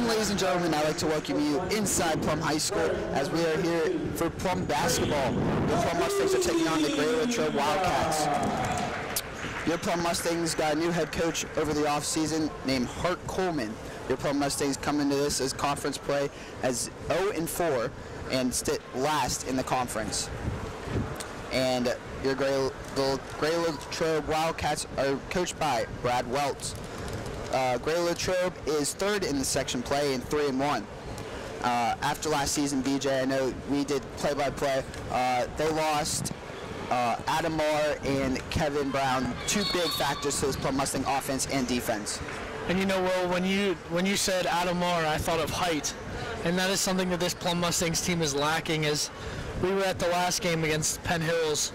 ladies and gentlemen, I'd like to welcome you inside Plum High School as we are here for Plum basketball. Your Plum Mustangs are taking on the Greater Latrobe Wildcats. Your Plum Mustangs got a new head coach over the offseason named Hart Coleman. Your Plum Mustangs come into this as conference play as 0-4 and sit last in the conference. And your Greater Latrobe Wildcats are coached by Brad Welts. Greater Latrobe is third in the section play and 3-1. After last season, BJ, I know we did play-by-play. They lost Adam Marr and Kevin Brown, two big factors to this Plum Mustang offense and defense. And you know, Will, when you said Adam Marr, I thought of height, and that is something that this Plum Mustangs team is lacking. As we were at the last game against Penn Hills,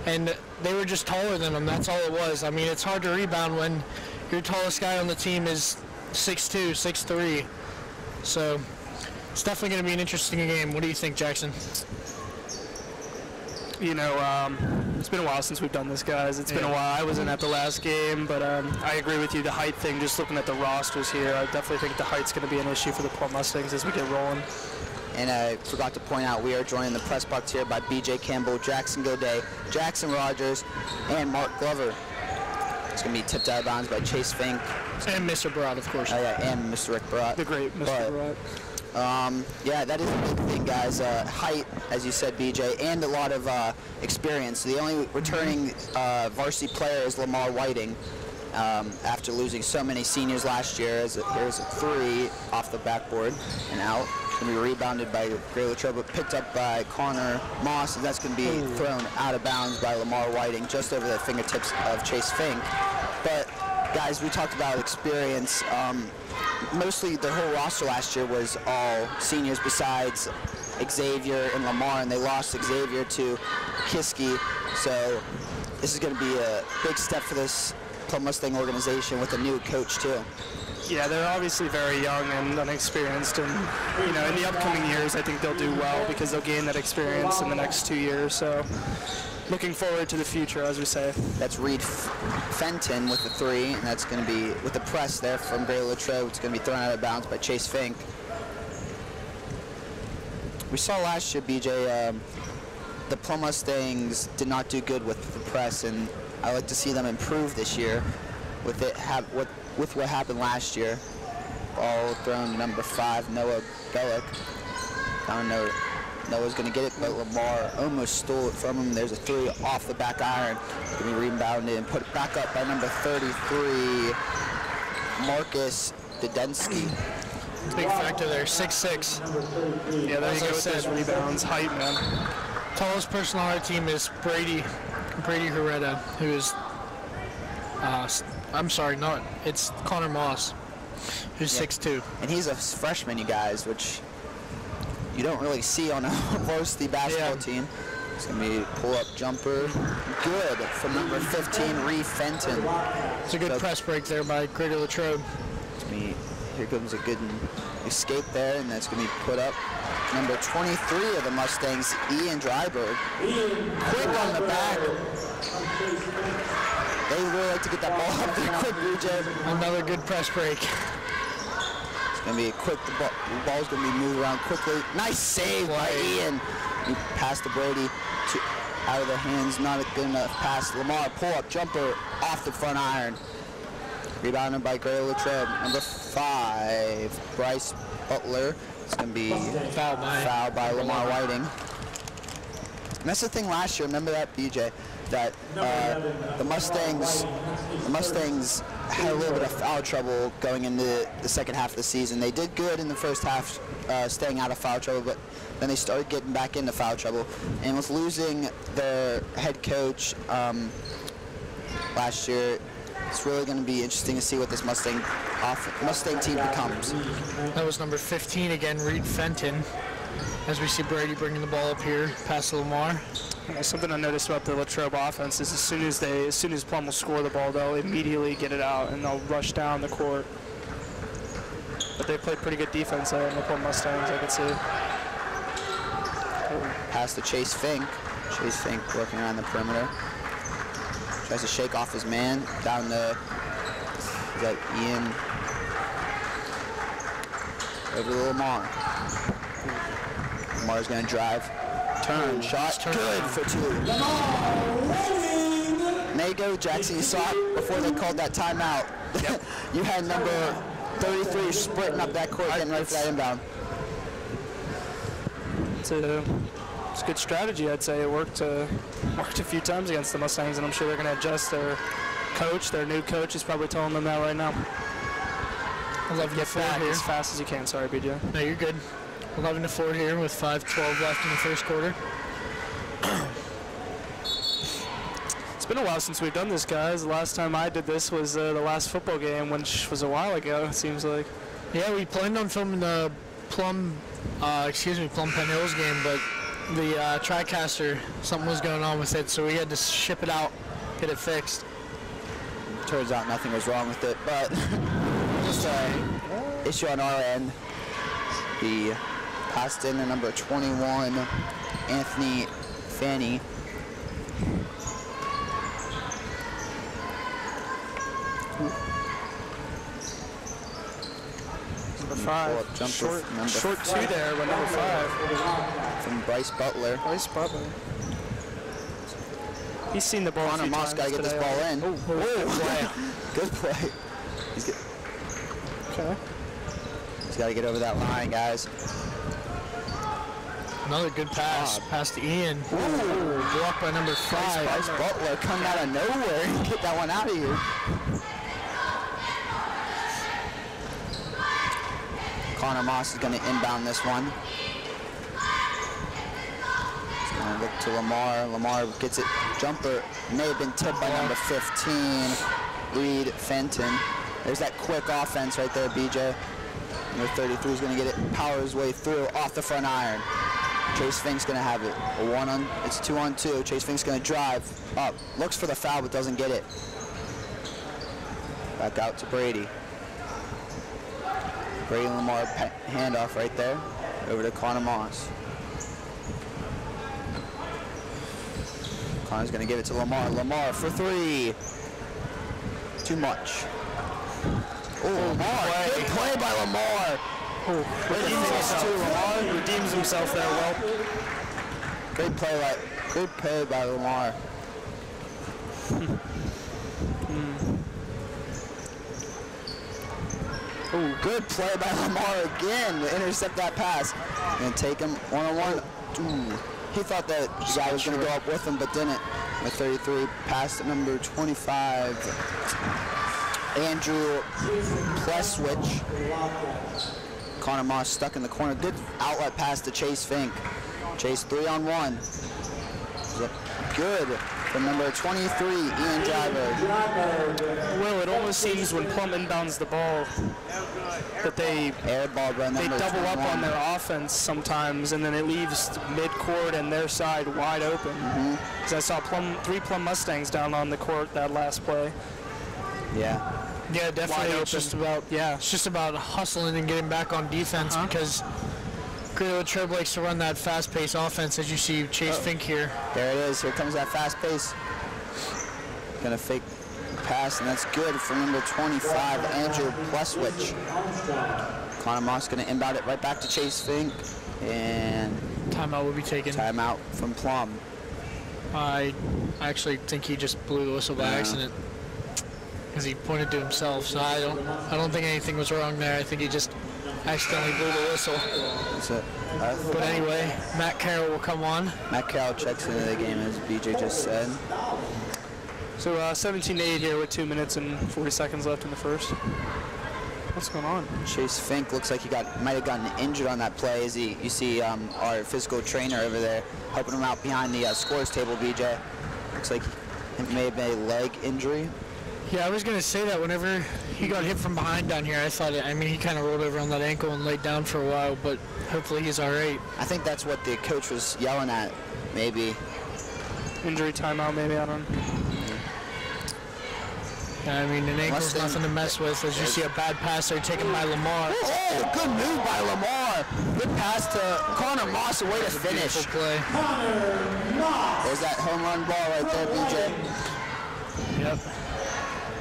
and they were just taller than them. That's all it was. I mean, it's hard to rebound when your tallest guy on the team is 6'2", 6'3". So it's definitely going to be an interesting game. What do you think, Jackson? You know, it's been a while since we've done this, guys. It's been a while. I wasn't at the last game, but I agree with you. The height thing, just looking at the rosters here, I definitely think the height's going to be an issue for the Plum Mustangs as we get rolling. And I forgot to point out, we are joined in the press box here by BJ Campbell, Jackson Goday, Jackson Rogers, and Mark Glover. It's going to be tipped out of bounds by Chase Fink. And Mr. Barat, of course. Oh, yeah, and Mr. Rick Barat. The great Mr. Barat. Yeah, that is a big thing, guys. Height, as you said, BJ, and a lot of experience. The only returning varsity player is Lamar Whiting. After losing so many seniors last year, here's a three off the backboard and out. It's going to be rebounded by Greater Latrobe, but picked up by Connor Moss, and that's going to be thrown out of bounds by Lamar Whiting, just over the fingertips of Chase Fink. But, guys, we talked about experience. Mostly the whole roster last year was all seniors besides Xavier and Lamar, and they lost Xavier to Kiski. So this is going to be a big step for this Plum Mustang organization with a new coach too. Yeah, they're obviously very young and unexperienced, and you know, in the upcoming years, I think they'll do well because they'll gain that experience in the next 2 years. So, looking forward to the future, as we say. That's Reed Fenton with the three, and that's going to be with the press there from Greater Latrobe. It's going to be thrown out of bounds by Chase Fink. We saw last year, BJ, the Plum Mustangs did not do good with the press, and I like to see them improve this year with what happened last year. Ball thrown to number 5, Noah Bellick. Down Noah's going to get it, but Lamar almost stole it from him. There's a three off the back iron. It's going to be rebounded and put it back up by number 33, Marcus Dudensky. Big factor there, 6'6". Yeah, there you go with those rebounds. Height, man. Tallest person on our team is Brady Herrera, who is, I'm sorry, it's Connor Moss, who's 6'2". And he's a freshman, you guys, which you don't really see on a varsity basketball team. It's going to be pull-up jumper. Good from number 15, Reed Fenton. It's a good press break there by Greater Latrobe. Here comes a good escape there, and that's going to be put up. Number 23 of the Mustangs, Ian Dryberg. Quick on the back. They really like to get that ball up there quick, BJ. Another good press break. It's going to be a quick, the ball's going to be moved around quickly. Nice save by Ian. He passed to Brady out of the hands, not a good enough pass. Lamar, pull-up jumper off the front iron. Rebounded by Greater Latrobe. Number 5, Bryce Butler. It's going to be fouled by Lamar Whiting. And that's the thing last year. Remember that, BJ? That the Mustangs had a little bit of foul trouble going into the second half of the season. They did good in the first half, staying out of foul trouble, but then they started getting back into foul trouble. And with losing their head coach last year, it's really going to be interesting to see what this Mustang team becomes. That was number 15 again, Reed Fenton. As we see Brady bringing the ball up here, past Lamar. Yeah, something I noticed about the Latrobe offense is as soon as Plum will score the ball, they'll immediately get it out and they'll rush down the court. But they played pretty good defense in the Plum Mustangs, I could see. Pass to Chase Fink. Chase Fink working around the perimeter. Tries to shake off his man down the, is that Ian? Over to Lamar. Lamar's going to drive. Turn, shot, good for 2. There you go, Jackson. You saw it before they called that timeout. Yep. You had number 33 sprinting up that court, getting ready for that inbound. It's a good strategy, I'd say. It worked a few times against the Mustangs, and I'm sure they're going to adjust their coach. Their new coach is probably telling them that right now. 11-4 here. As fast as you can. Sorry, BJ. No, you're good. 11-4 here with 5:12 left in the first quarter. It's been a while since we've done this, guys. The last time I did this was the last football game, which was a while ago, it seems like. Yeah, we planned on filming the Plum Penn Hills game, but the TriCaster, something was going on with it, so we had to ship it out, get it fixed. Turns out nothing was wrong with it, but just an issue on our end. He passed in to number 21, Anthony Fanny. Number 5. Short 2 there, but number 5. From Bryce Butler. Bryce Butler. He's seen the ball. Connor Moss got to get this ball in. Oh, good play. Good play. Okay. He's got to get over that line, guys. Another good pass. Pass to Ian. Ooh, blocked by number 5. Bryce Butler coming out of nowhere and get that one out of you. Connor Moss is going to inbound this one. He's going to look to Lamar. Lamar gets it. Jumper may have been tipped by number 15, Reed Fenton. There's that quick offense right there, BJ. Number 33 is going to get it, power his way through off the front iron. Chase Fink's going to have it. It's 2-on-2. Chase Fink's going to drive up. Looks for the foul, but doesn't get it. Back out to Brady. Brady and Lamar handoff right there. Over to Connor Moss. Connor's going to give it to Lamar. Lamar for 3. Too much. Oh, Lamar. Good play by Lamar. Redeems himself there well. Great play by Lamar. Ooh, good play by Lamar again to intercept that pass. And take him one-on-one. He thought that the guy was going to go up with him, but didn't. With 33, pass to number 25, Andrew Pleswich. Connor Moss stuck in the corner. Good outlet pass to Chase Fink. Chase 3-on-1. Good from number 23, Ian Driver. Well, it almost seems when Plum inbounds the ball that they double up on their offense sometimes, and then it leaves mid-court and their side wide open. Because I saw 3 Plum Mustangs down on the court that last play. Yeah. Yeah, definitely. It's just about hustling and getting back on defense because Greater Latrobe likes to run that fast-paced offense, as you see Chase Fink here. There it is. Here comes that fast pace. Gonna fake pass, and that's good for number 25, Andrew Pleswich. Connor Moss gonna inbound it right back to Chase Fink, and timeout will be taken. Timeout from Plum. I actually think he just blew the whistle by accident because he pointed to himself. So I don't think anything was wrong there. I think he just accidentally blew the whistle. But anyway, Matt Carroll will come on. Matt Carroll checks into the game, as BJ just said. So 17-8 here with 2 minutes and 40 seconds left in the first. What's going on? Chase Fink looks like he might have gotten injured on that play. As you see our physical trainer over there helping him out behind the scores table, BJ. Looks like it may have been a leg injury. Yeah, I was going to say that whenever he got hit from behind down here, I thought, he kind of rolled over on that ankle and laid down for a while, but hopefully he's all right. I think that's what the coach was yelling at, maybe. Injury timeout, maybe, I don't know. Yeah, an ankle's nothing to mess with. As you see a bad pass there taken by Lamar. Oh, good move by Lamar. Good pass to Connor Moss, a way to finish. Beautiful play. There's that home run ball right there, BJ. Yep.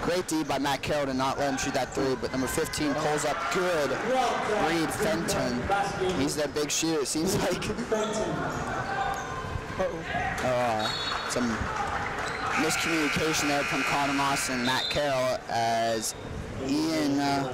Great D by Matt Carroll to not let him shoot that three, but number 15 pulls up good. Reed Fenton. He's that big shooter, it seems like. Some miscommunication there from Connor Moss and Matt Carroll as Ian...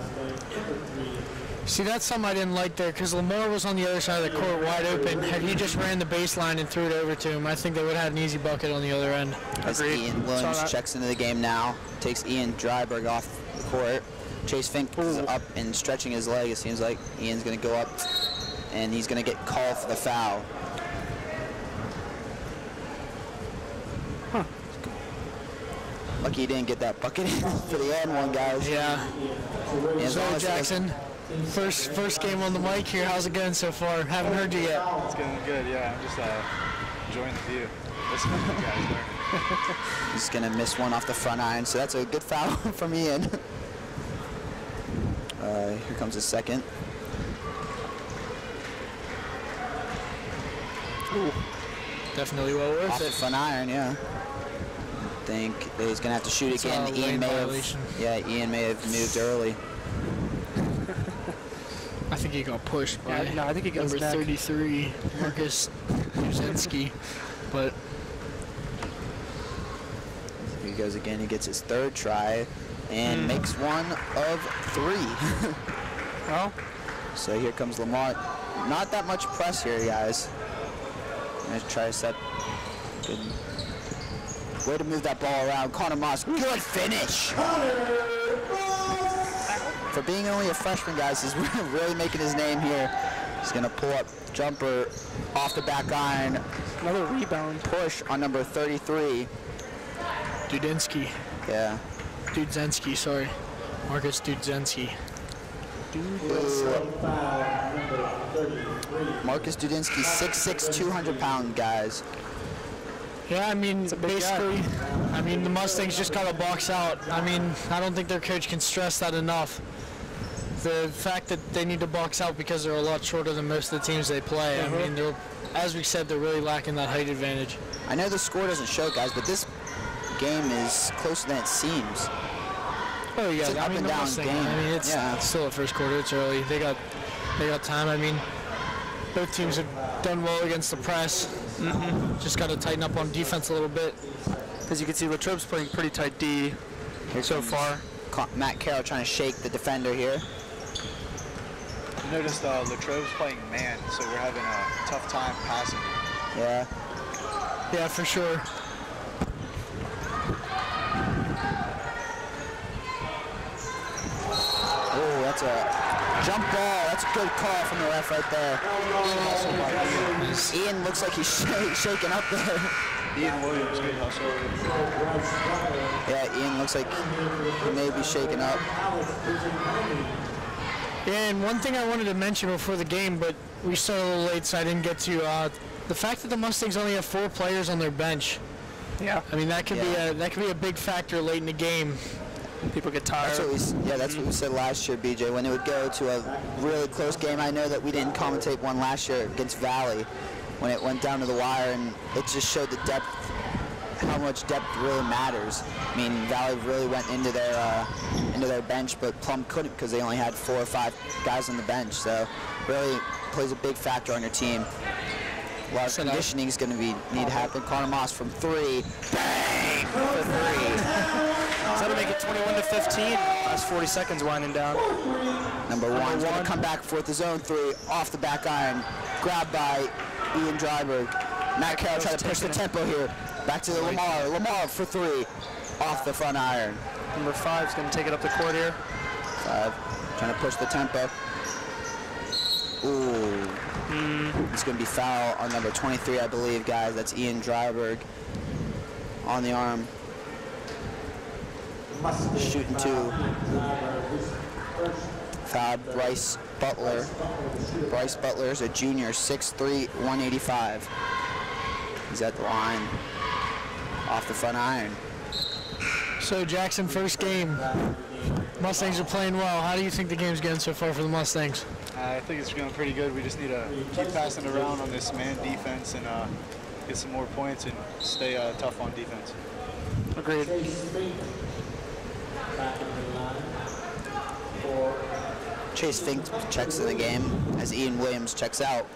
See, that's something I didn't like there, because Lamar was on the other side of the court wide open. Had he just ran the baseline and threw it over to him, I think they would have had an easy bucket on the other end. As Ian Williams checks into the game now, takes Ian Dryberg off the court. Chase Fink is up and stretching his leg, it seems like. Ian's going to go up, and he's going to get called for the foul. Lucky he didn't get that bucket for the end one, guys. Yeah. So Jackson, first game on the mic here. How's it going so far? Haven't heard you yet. It's going good, yeah. I'm just enjoying the view. Listening to you guys there. He's going to miss one off the front iron, so that's a good foul from Ian. Here comes his second. Ooh. Definitely well worth off it. The front iron, yeah. I think that he's going to have to shoot again. Ian may have moved early. I think he got pushed by I think he got number 33, Marcus Uzinski. But here he goes again. He gets his third try and makes one of three. Well, so here comes Lamar. Not that much press here, guys. I'm going to try to set good. Way to move that ball around. Connor Moss, good finish. For being only a freshman, guys, he's really making his name here. He's going to pull up jumper off the back iron. Another rebound. Push on number 33. Dudinsky. Yeah. Dudzensky, sorry. Marcus Dudzensky. Marcus Dudinsky, 6'6", 200-pound, guys. Yeah, I mean, basically, I mean, the Mustangs just got to box out. I mean, I don't think their coach can stress that enough. The fact that they need to box out because they're a lot shorter than most of the teams they play. I mean, they're, as we said, they're really lacking that height advantage. I know the score doesn't show, guys, but this game is closer than it seems. Oh yeah, it's an up and down game. I mean, it's still the first quarter. It's early. They got time. I mean, both teams have done well against the press. Just got to tighten up on defense a little bit. As you can see, Latrobe's playing pretty tight D so far. Matt Carroll trying to shake the defender here. I noticed Latrobe's playing man, so we're having a tough time passing. Yeah. Yeah, for sure. Oh, that's a jump ball. That's a good call from the ref right there. Ian looks like he's shaking up there. Ian Williams, good hustle. Yeah, Ian looks like he may be shaking up. Yeah, and one thing I wanted to mention before the game, but we started a little late, so I didn't get to the fact that the Mustangs only have 4 players on their bench. Yeah. I mean, that could be a big factor late in the game. People get tired. That's what we said last year, BJ. When it would go to a really close game, I know that we didn't commentate one last year against Valley when it went down to the wire, and it just showed the depth, how much depth really matters. I mean, Valley really went into their bench, but Plum couldn't because they only had 4 or 5 guys on the bench. So really plays a big factor on your team. A lot of conditioning is going to need to happen. Connor Moss from 3, bang for 3. So that'll make it 21-15. Last 40 seconds winding down. Number 1's going to come back for the zone 3 off the back iron. Grabbed by Ian Dryberg. Matt Carroll trying to push the tempo here. Back to the Lamar. Lamar for 3 off the front iron. Number 5's going to take it up the court here. 5 trying to push the tempo. Ooh. It's going to be foul on number 23, I believe, guys. That's Ian Dryberg on the arm. Shooting 2. Foul Bryce Butler. Bryce Butler is a junior, 6'3", 185. He's at the line. Off the front iron. So Jackson, first game. Mustangs are playing well. How do you think the game's going so far for the Mustangs? I think it's going pretty good. We just need to keep passing around on this man defense and get some more points and stay tough on defense. Agreed. Chase Fink checks in the game as Ian Williams checks out.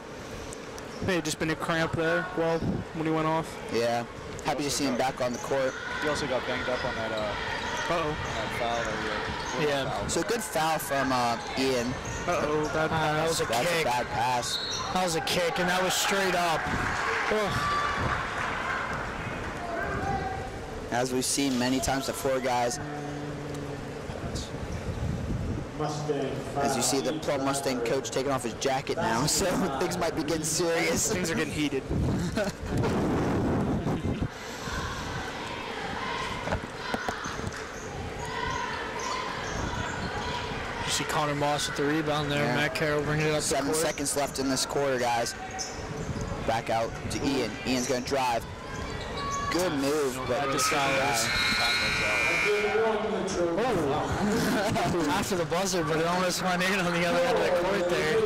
May have just been a cramp there, well, when he went off. Yeah. Happy to see him back on the court. He also got banged up on that, Uh-oh. that foul earlier. Yeah. Foul. So good foul from Ian. Uh-oh, bad That pass. was a That's a kick. bad pass. That was a kick, and that was straight up. As we've seen many times before, guys. As you see the Plum Mustang coach taking off his jacket now, so things might be getting serious. Things are getting heated. You see Connor Moss with the rebound there. Yeah. Matt Carroll bringing it up the 7 court. seconds left in this quarter, guys. Back out to Ian. Ian's going to drive. Good move, but Practice hours. After the buzzer, but it almost went in on the other end of the court there.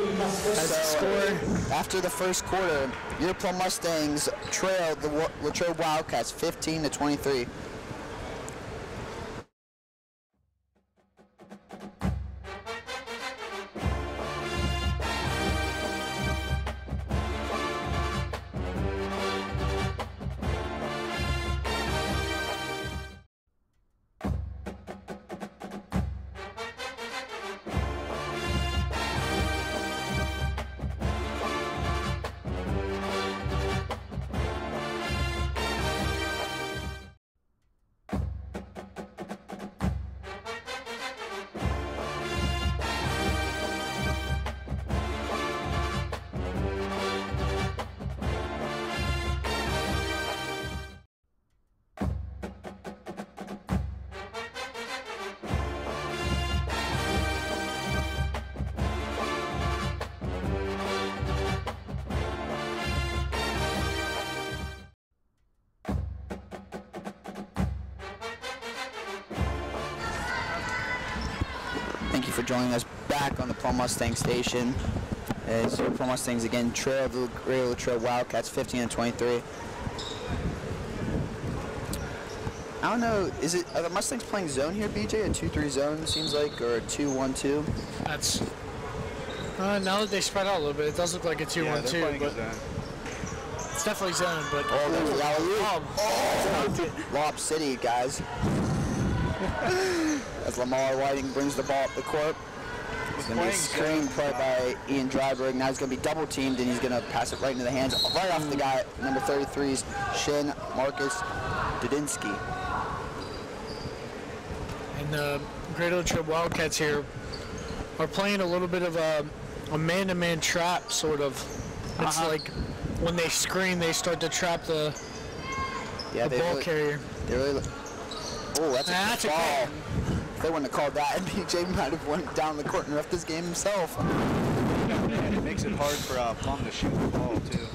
That's the score. After the first quarter, your Plum Mustangs trailed the Latrobe Wildcats 15-23. Thank you for joining us back on the Plum Mustang station. As your Plum Mustangs again trail the Greater Latrobe Wildcats 15-23. I don't know, are the Mustangs playing zone here, BJ? A 2-3 zone seems like, or a 2-1-2? That's now that they spread out a little bit, it does look like a 2-1-2, but it's definitely zone. But Oh, there's the alley-oop. Oh, Lob City, guys. As Lamar Whiting brings the ball up the court. It's going to be a screen play by Ian Dryberg. Now he's going to be double teamed, and he's going to pass it right into the hands, right off the guy, number 33's Shin Marcus Dudinsky. And the Greater Latrobe Wildcats here are playing a little bit of a man-to-man trap, sort of. It's like when they screen, they start to trap the ball carrier. They really. Oh, that's That's a a ball. If they wouldn't have called that, BJ might have went down the court and left this game himself. And it makes it hard for Plum to shoot the ball too.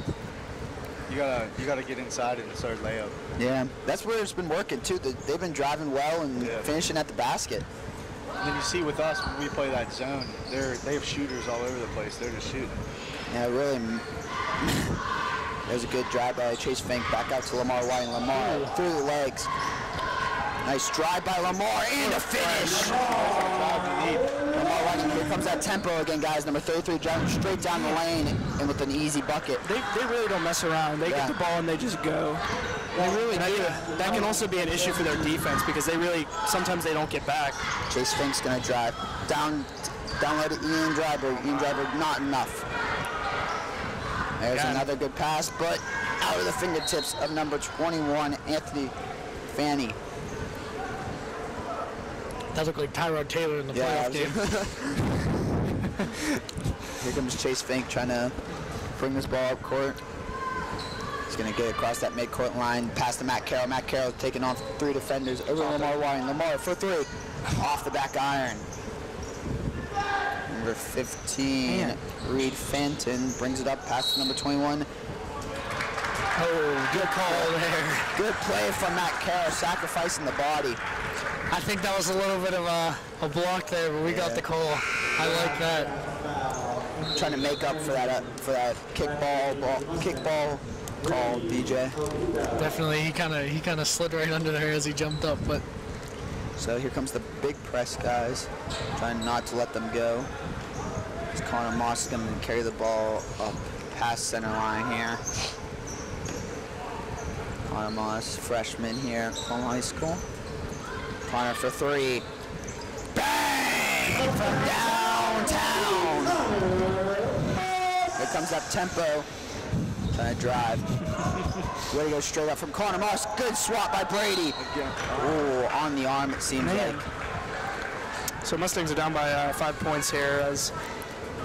You gotta get inside and start layup. Yeah, that's where it's been working too. They've been driving well and finishing at the basket. And then you see with us when we play that zone, they have shooters all over the place. They're just shooting. Yeah, really. There's a good drive by Chase Fink back out to Lamar White. Lamar through the legs. Nice drive by Lamar and a finish. Lamar White, here comes that tempo again, guys. Number 33 driving straight down the lane and with an easy bucket. They really don't mess around. They get the ball and they just go. They really do. That can also be an issue for their defense because sometimes they don't get back. Chase Fink's gonna drive down low to Ian Dryberg. Ian Dryberg, not enough. There's another good pass, but out of the fingertips of number 21, Anthony Fanny. That looked like Tyrod Taylor in the playoff game. Here comes Chase Fink trying to bring this ball up court. He's going to get across that midcourt line, past to Matt Carroll. Matt Carroll taking on 3 defenders over Lamar White. Lamar for 3, off the back iron. Number 15, Reed Fenton brings it up past number 21. Oh, good call there. Good play from Matt Carroll, sacrificing the body. I think that was a little bit of a block there, but we got the call. I like that. Trying to make up for that kickball call, DJ. Definitely, he kind of slid right under there as he jumped up, but So here comes the big press guys, trying not to let them go. As Connor Moss is going to carry the ball up past center line here. Connor Moss, freshman here at Plum High School. Connor for three. Bang! From downtown. Here comes that tempo. Trying to drive. Way to go straight up from Connor Moss. Good swat by Brady. Oh, on the arm it seems like. So Mustangs are down by 5 points here as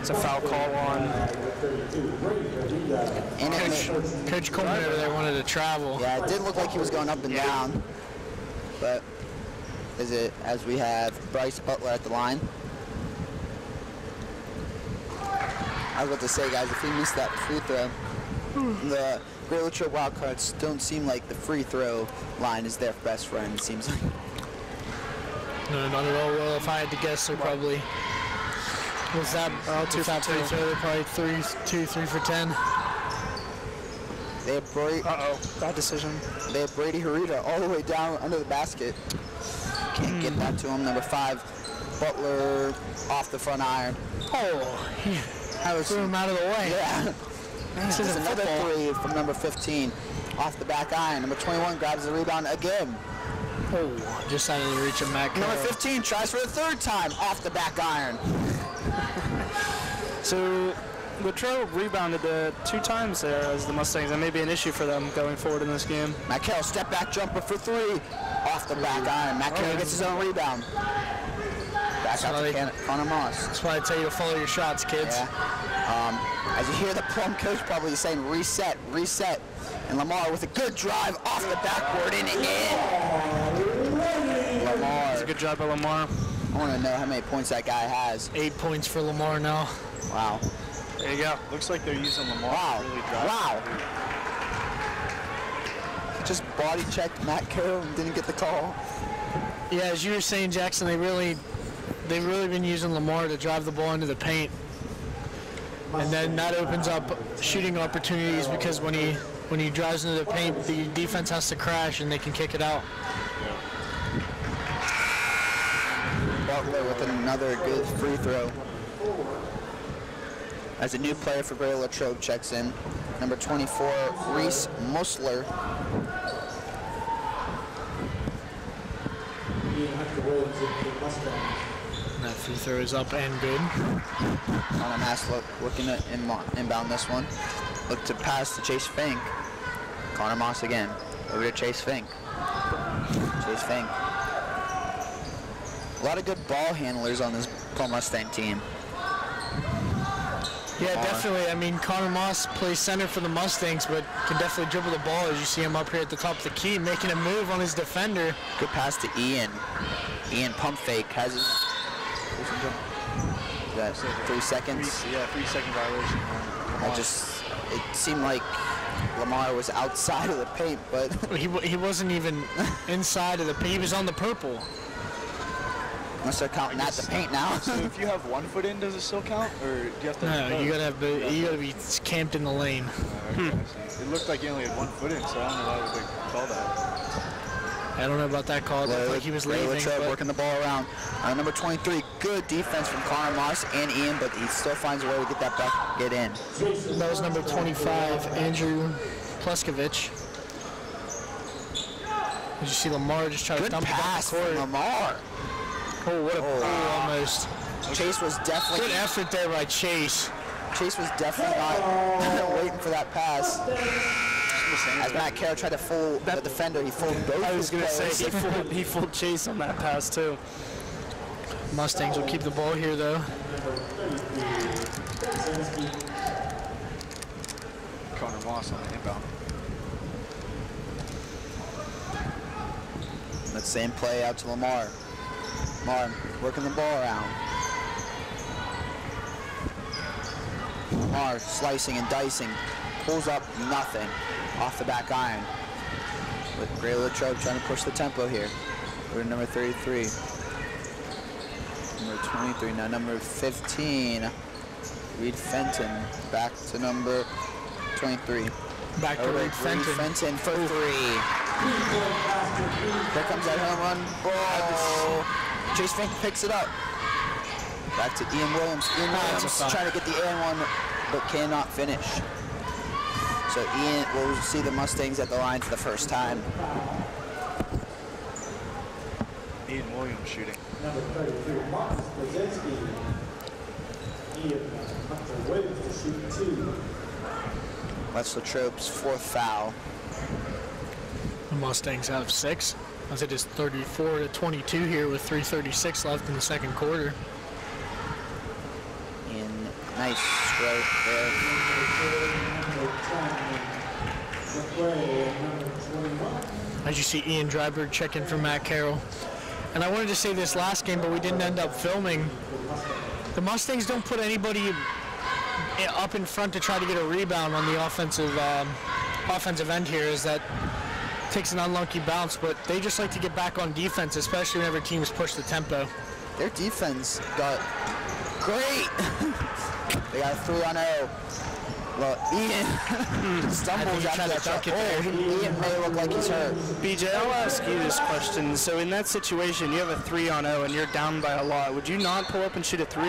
it's a foul call on. And Coach Coleman over there wanted to travel. yeah, it did look like he was going up and down. But as we have Bryce Butler at the line. I was about to say, guys, if we miss that free throw, the Great Latrobe Wildcats don't seem like the free throw line is their best friend, it seems like. No, not at all. Well, if I had to guess, they're probably... Was that two for two. free throw? They're probably 3 for 10. They have Brady, Bad decision. they have Brady Harita all the way down under the basket. Can't get that to him. Number 5, Butler off the front iron. Oh, That was threw him out of the way. Yeah. This There's isn't another football. 3 from number 15 off the back iron. Number 21 grabs the rebound again. Oh, just out of the reach of Matt Number Carroll. 15 tries for the 3rd time off the back iron. So Latrobe rebounded 2 times there as the Mustangs. That may be an issue for them going forward in this game. Matt Carroll step back jumper for 3 off the back iron. Matt Carroll gets his own rebound. Back out to Connor Moss. That's why I tell you to follow your shots, kids. Yeah. As you hear the Plum coach probably saying reset, reset. And Lamar with a good drive off the backboard and in. Lamar. It's a good job by Lamar. I want to know how many points that guy has. 8 points for Lamar now. Wow. There you go. Looks like they're using Lamar Wow. to really drive. Wow. He just body checked Matt Carroll and didn't get the call. Yeah, as you were saying, Jackson, they've really been using Lamar to drive the ball into the paint. And then that opens up shooting opportunities because when he drives into the paint, the defense has to crash and they can kick it out. Butler with another good free throw. As a new player for Great Latrobe checks in, number 24, Reese Musler. That free throw is up and good. On a mass look, looking to inbound this one. Look to pass to Chase Fink. Connor Moss again. Over to Chase Fink. Chase Fink. A lot of good ball handlers on this Plum Mustang team. Yeah, definitely. I mean, Connor Moss plays center for the Mustangs, but can definitely dribble the ball as you see him up here at the top of the key, making a move on his defender. Good pass to Ian. Ian pump fake has his... That 3 seconds. 3 second violation. It seemed like Lamar was outside of the paint, but He wasn't even inside of the paint. He was on the purple. unless they're counting at the paint now. So if you have 1 foot in, does it still count, or do you have to? No, you gotta be camped in the lane. Okay, I see. It looked like you only had 1 foot in, so I don't know why they call that. I don't know about that call. It looked like he was leaving. Latrobe But working the ball around. Number 23, good defense from Connor Moss and Ian, but he still finds a way to get that bucket in. that was number 25, Andrew Pleskovich. Did you see Lamar just try to Good dump it down pass the from court? Lamar. Oh, what a almost. Chase was definitely Good effort there by Chase. Chase was definitely not waiting for that pass. As Matt Carroll tried to fool the defender, he fooled both. I was going to say players. he fooled Chase on that pass too. Mustangs will keep the ball here though. Connor Moss on the inbound. That same play out to Lamar. Lamar working the ball around. Lamar slicing and dicing. Pulls up nothing off the back iron. With Great Latrobe trying to push the tempo here. We're number 33. Number 23, now number 15. Reed Fenton back to number 23. Back to Reed Fenton. Fenton for 3. Here comes that home run. Oh, Chase Fink picks it up. Back to Ian Williams. Ian Williams trying to get the and one, but cannot finish. So Ian will see the Mustangs at the line for the first time. Ian Williams shooting. Number 33, Marcus Blazinski. Ian Hunter Williams to shoot 2. That's Latrobe's 4th foul. The Mustangs have 6. As it is 34-22 here with 3:36 left in the second quarter. Ian, nice stroke there. As you see Ian Dryberg check in for Matt Carroll. And I wanted to say this last game, but we didn't end up filming. The Mustangs don't put anybody up in front to try to get a rebound on the offensive end here, as that takes an unlucky bounce, but they just like to get back on defense, especially whenever teams push the tempo. Their defense got great. They got a 3-on-0. Well, Ian stumbles after that shot. Ian may look like he's hurt. BJ, I'll ask you this question. So in that situation, you have a 3-on-0 and you're down by a lot. Would you not pull up and shoot a 3?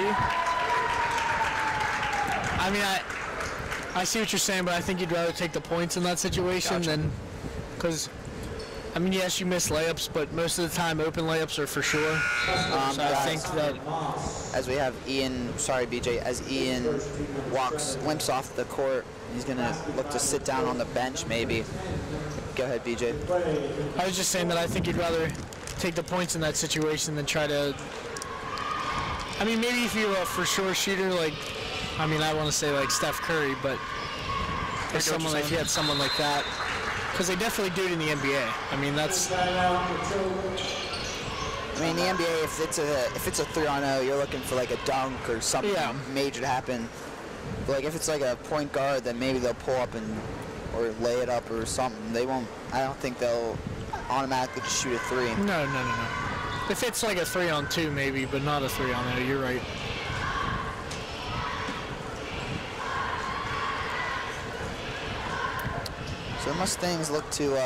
I mean, I see what you're saying, but I think you'd rather take the points in that situation than, because, I mean, yes, you miss layups, but most of the time open layups are for sure. So I think that as we have Ian, sorry BJ, as Ian limps off the court, he's gonna look to sit down on the bench maybe. Go ahead, BJ. I was just saying that I think you'd rather take the points in that situation than try to, I mean, maybe if you're a for sure shooter, like, I mean, I want to say like Steph Curry, but if you had someone like that, because they definitely do it in the NBA. I mean, that's. I mean, the NBA, if it's a 3-on-0, you're looking for like a dunk or something major to happen. But like if it's like a point guard, then maybe they'll pull up or lay it up or something. They won't. I don't think they'll automatically just shoot a 3. No. If it's like a 3-on-2, maybe, but not a 3-on-0. You're right. So the Mustangs look to.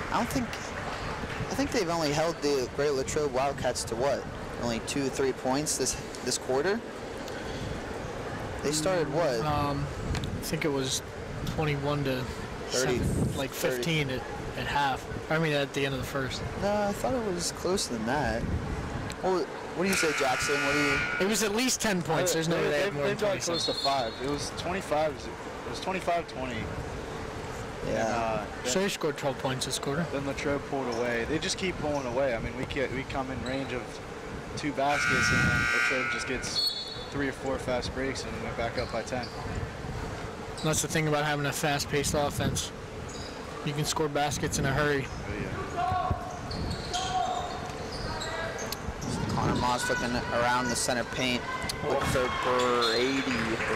I think they've only held the Great Latrobe Wildcats to what? Only 2-3 points this quarter. They started what? I think it was 21 to 30, like 15 at half. I mean, at the end of the first. No, I thought it was closer than that. What do you say, Jackson? It was at least 10 points. There's no way they had more than 20. They got close to 5. It was 25. It was 25-20. Yeah. So they scored 12 points this quarter. Then Latrobe pulled away. They just keep pulling away. I mean, we come in range of 2 baskets, and then Latrobe just gets 3 or 4 fast breaks, and we're back up by 10. That's the thing about having a fast-paced offense. You can score baskets in a hurry. Oh, yeah. Connor Moss looking around the center paint. Looking for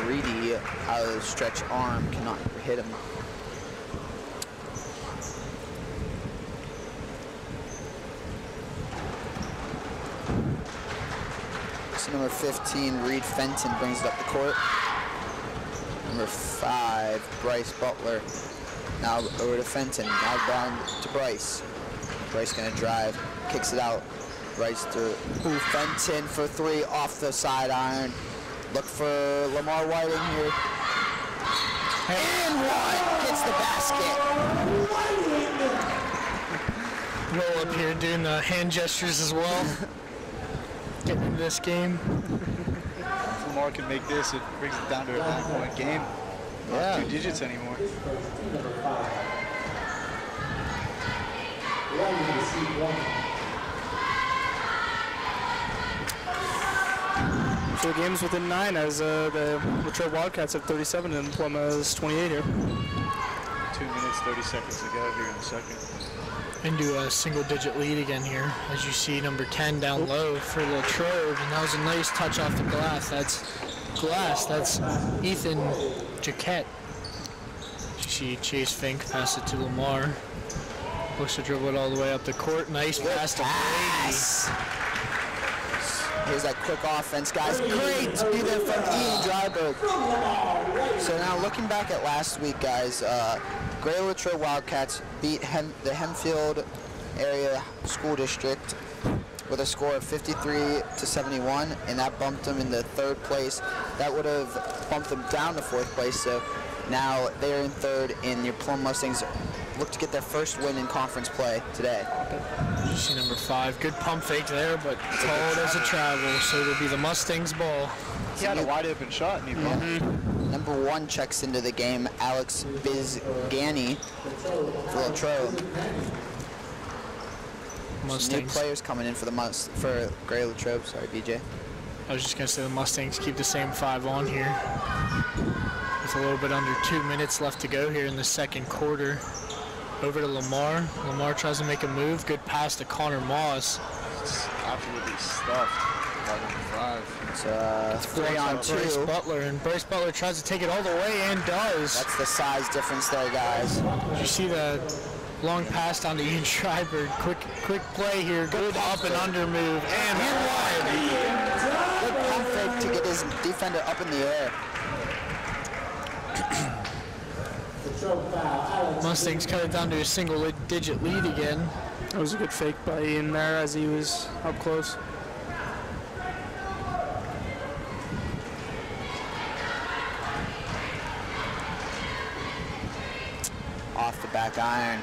Brady out of the stretch arm. Cannot hit him. So number 15, Reed Fenton, brings it up the court. Number 5, Bryce Butler. Now over to Fenton. Now down to Bryce. Bryce gonna drive, kicks it out. Bryce to Fenton for 3 off the side iron. Look for Lamar Whiting here. And 1 gets the basket. Roll up here doing the hand gestures as well. Getting into this game. If Lamar can make this, it brings it down to a 9-point game. Not 2 digits anymore. So the game's within 9 as the Latrobe Wildcats have 37 and Plum has 28 here. 2 minutes, 30 seconds to go here in the second. Into a single-digit lead again here, as you see number 10 down low for Latrobe, and that was a nice touch off the glass. That's Ethan Jaquette. You see Chase Fink pass it to Lamar. Looks to dribble it all the way up the court. Nice pass to Brady. Here's that quick offense, guys. Great to be there from Ian Dryberg. So So now looking back at last week, guys, Gray Latrobe Wildcats beat the Hempfield Area School District with a score of 53-71, and that bumped them into third place. That would have bumped them down to fourth place, so now they're in third, and your Plum Mustangs look to get their first win in conference play today. You see number 5. Good pump fake there, but called as a travel, so it'll be the Mustangs' ball. He had a wide open shot and he bumped. Number 1 checks into the game, Alex Bizgani for Latrobe. New Mustangs. players coming in for Gray Latrobe. Sorry, BJ. I was just going to say the Mustangs keep the same 5 on here. With a little bit under 2 minutes left to go here in the second quarter. Over to Lamar. Lamar tries to make a move. Good pass to Connor Moss. Absolutely stuffed by number 5. It's 3 on 2. Bryce Butler, and Bryce Butler tries to take it all the way and does. That's the size difference there, guys. Did you see the long pass down to Ian Schreiber? Quick play here. Good up and under move and wide. Good pump fake to get his defender up in the air. Mustangs cut it down to a single-digit lead again. That was a good fake by Ian there as he was up close. Off the back iron.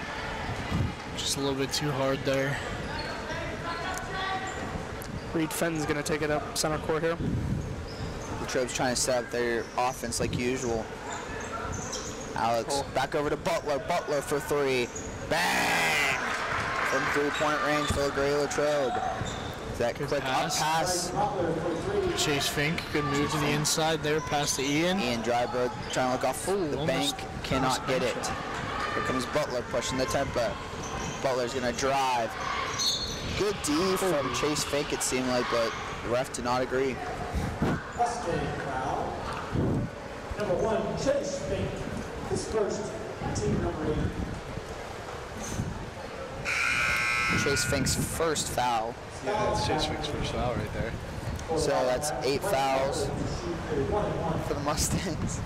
Just a little bit too hard there. Reed Fenton's going to take it up center court here. Latrobe's trying to set up their offense like usual. Alex, back over to Butler. Butler for 3. Bang! From 3-point range for Gray Latrobe. That Good quick pass. up pass. Chase Fink, good move to the inside there, pass to Ian. Ian Dryberg trying to look off the almost- bank. Cannot get it. Here comes Butler pushing the tempo. Butler's going to drive. Good D from Chase Fink, it seemed like, but the ref did not agree. Mustang foul. Number 1, Chase Fink. His first, team number 8. Chase Fink's first foul. Yeah, that's Chase Fink's first foul right there. So that's 8 fouls for the Mustangs.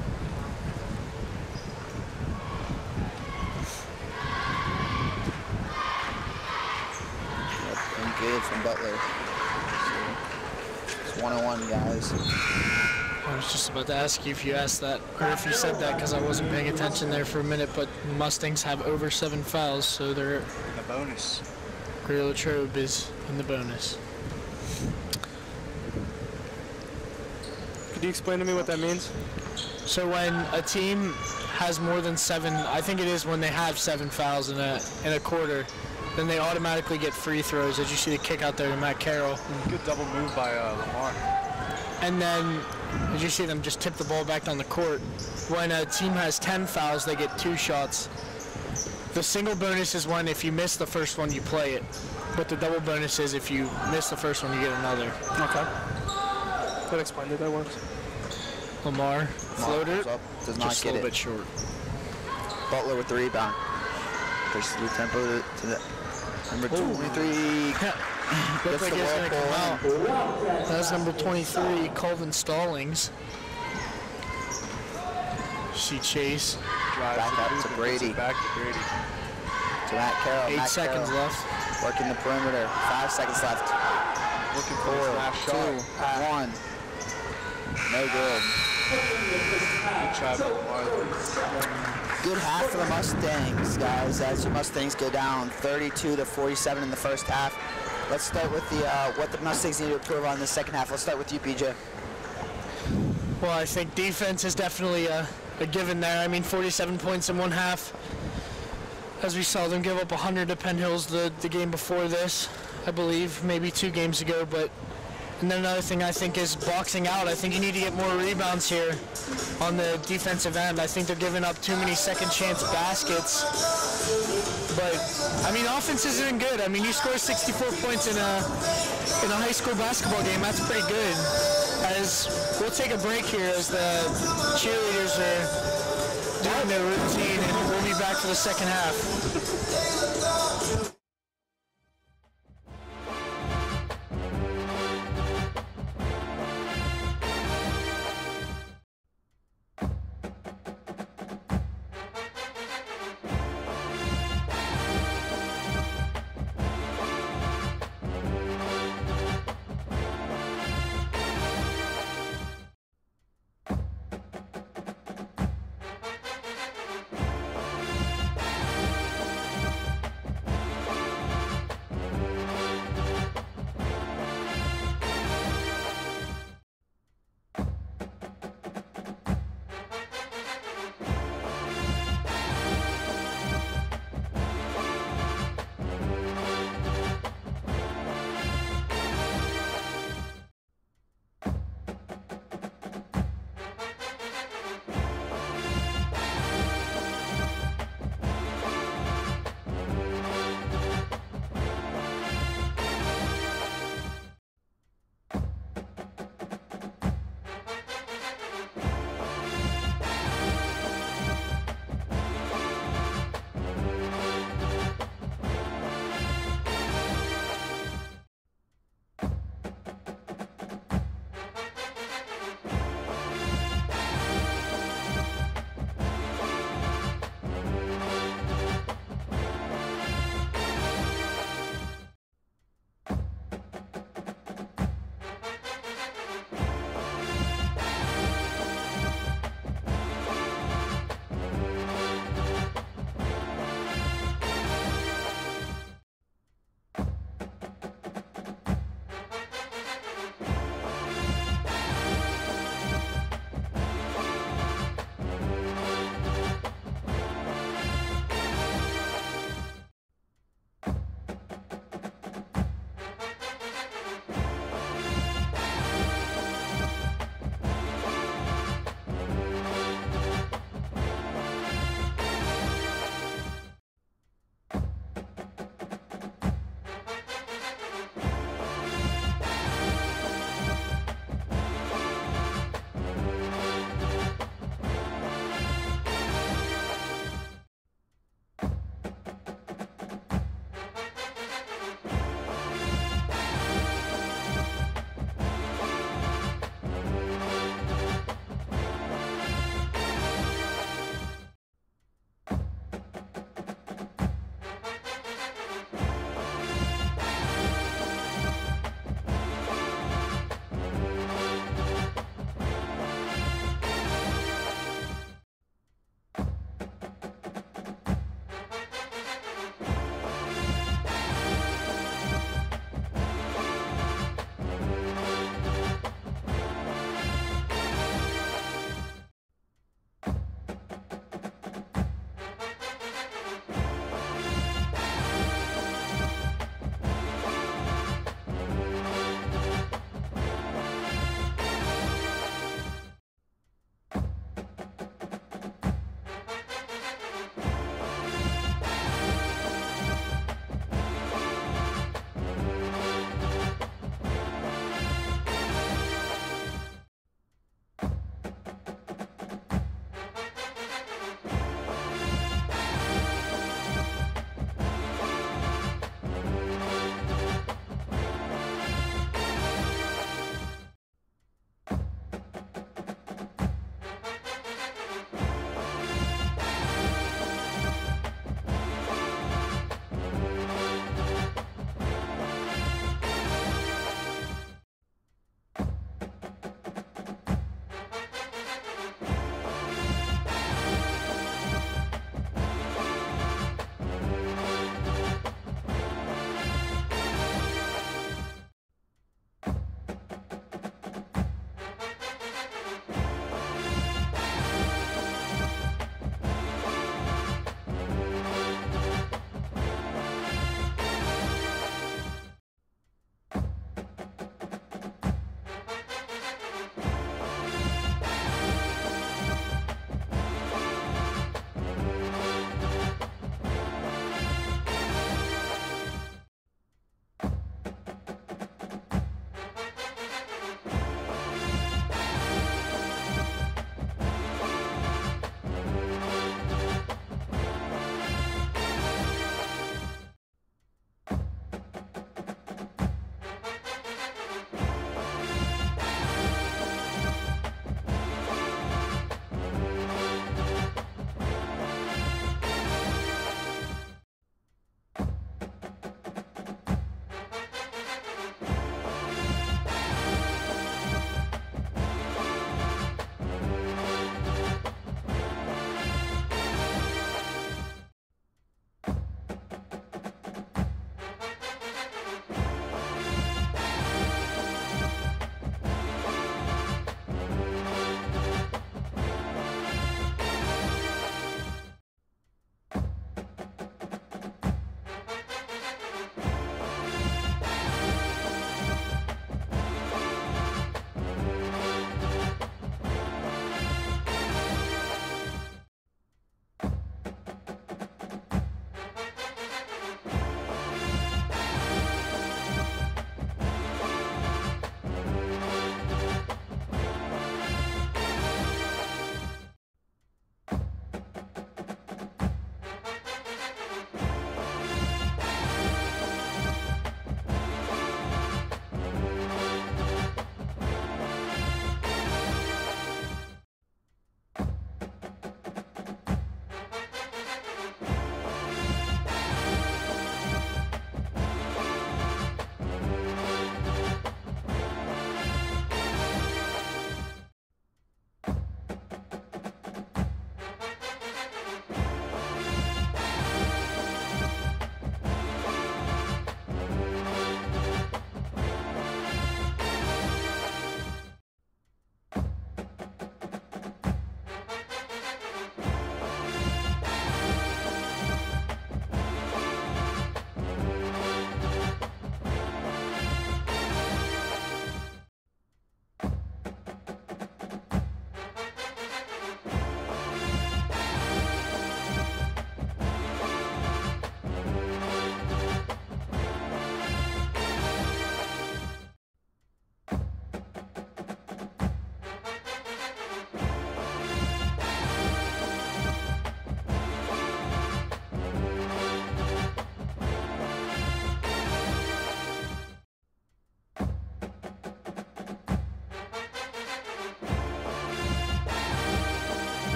And good from Butler. It's 1-1, guys. I was just about to ask you if you asked that, or if you said that, because I wasn't paying attention there for a minute, but Mustangs have over 7 fouls, so they're... A bonus. Gray Latrobe is in the bonus. Could you explain to me what that means? So when a team has more than 7, I think it is when they have 7 fouls in a quarter, then they automatically get free throws. As you see the kick out there to Matt Carroll. Good double move by Lamar. And then, as you see them just tip the ball back on the court, when a team has 10 fouls, they get 2 shots. The single bonus is when if you miss the first one, you play it. But the double bonus is if you miss the first one, you get another. Okay. That explained it, that works. Lamar, floater, Goes up, does not just a get little it. bit short. Butler with the rebound. Pushes the tempo to the number 23. Looks like the it's going to come out. whirlpool. That's number 23, Colvin Stallings. See Chase. Drives Back the up hoop to and Brady. puts it back to Brady. To Matt Carroll. 8 Matt seconds Carroll left. working the perimeter. 5 seconds left. Looking for 4, his last 2, shot. 1. No good. Good try by Lamar. Good half for the Mustangs, guys. As the Mustangs go down 32-47 in the first half. Let's start with the what the Mustangs need to improve on in the second half. Let's start with you, BJ. Well, I think defense is definitely a given there. I mean, 47 points in one half. As we saw them give up 100 to Penn Hills the game before this, I believe, maybe 2 games ago. And then another thing I think is boxing out. I think you need to get more rebounds here on the defensive end. I think they're giving up too many second chance baskets. But, I mean, offense isn't good. I mean, you score 64 points in a high school basketball game. That's pretty good. As we'll take a break here as the cheerleaders are doing their routine, and we'll be back for the second half.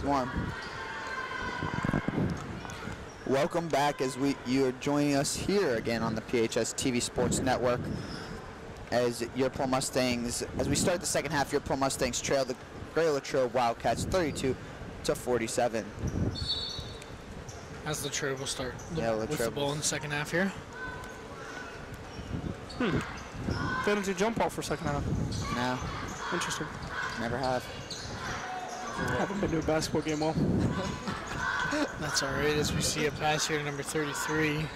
Lamar. Welcome back as you are joining us here again on the PHS TV Sports Network as your Plum Mustangs, as we start the second half, your Plum Mustangs trail the Gray Latrobe Wildcats 32-47. As Latrobe will start Yeah, with the ball in the second half here. They don't do jump ball for second half. No, Interesting. never have. Haven't been to a basketball game well. That's all right, as we see a pass here to number 33.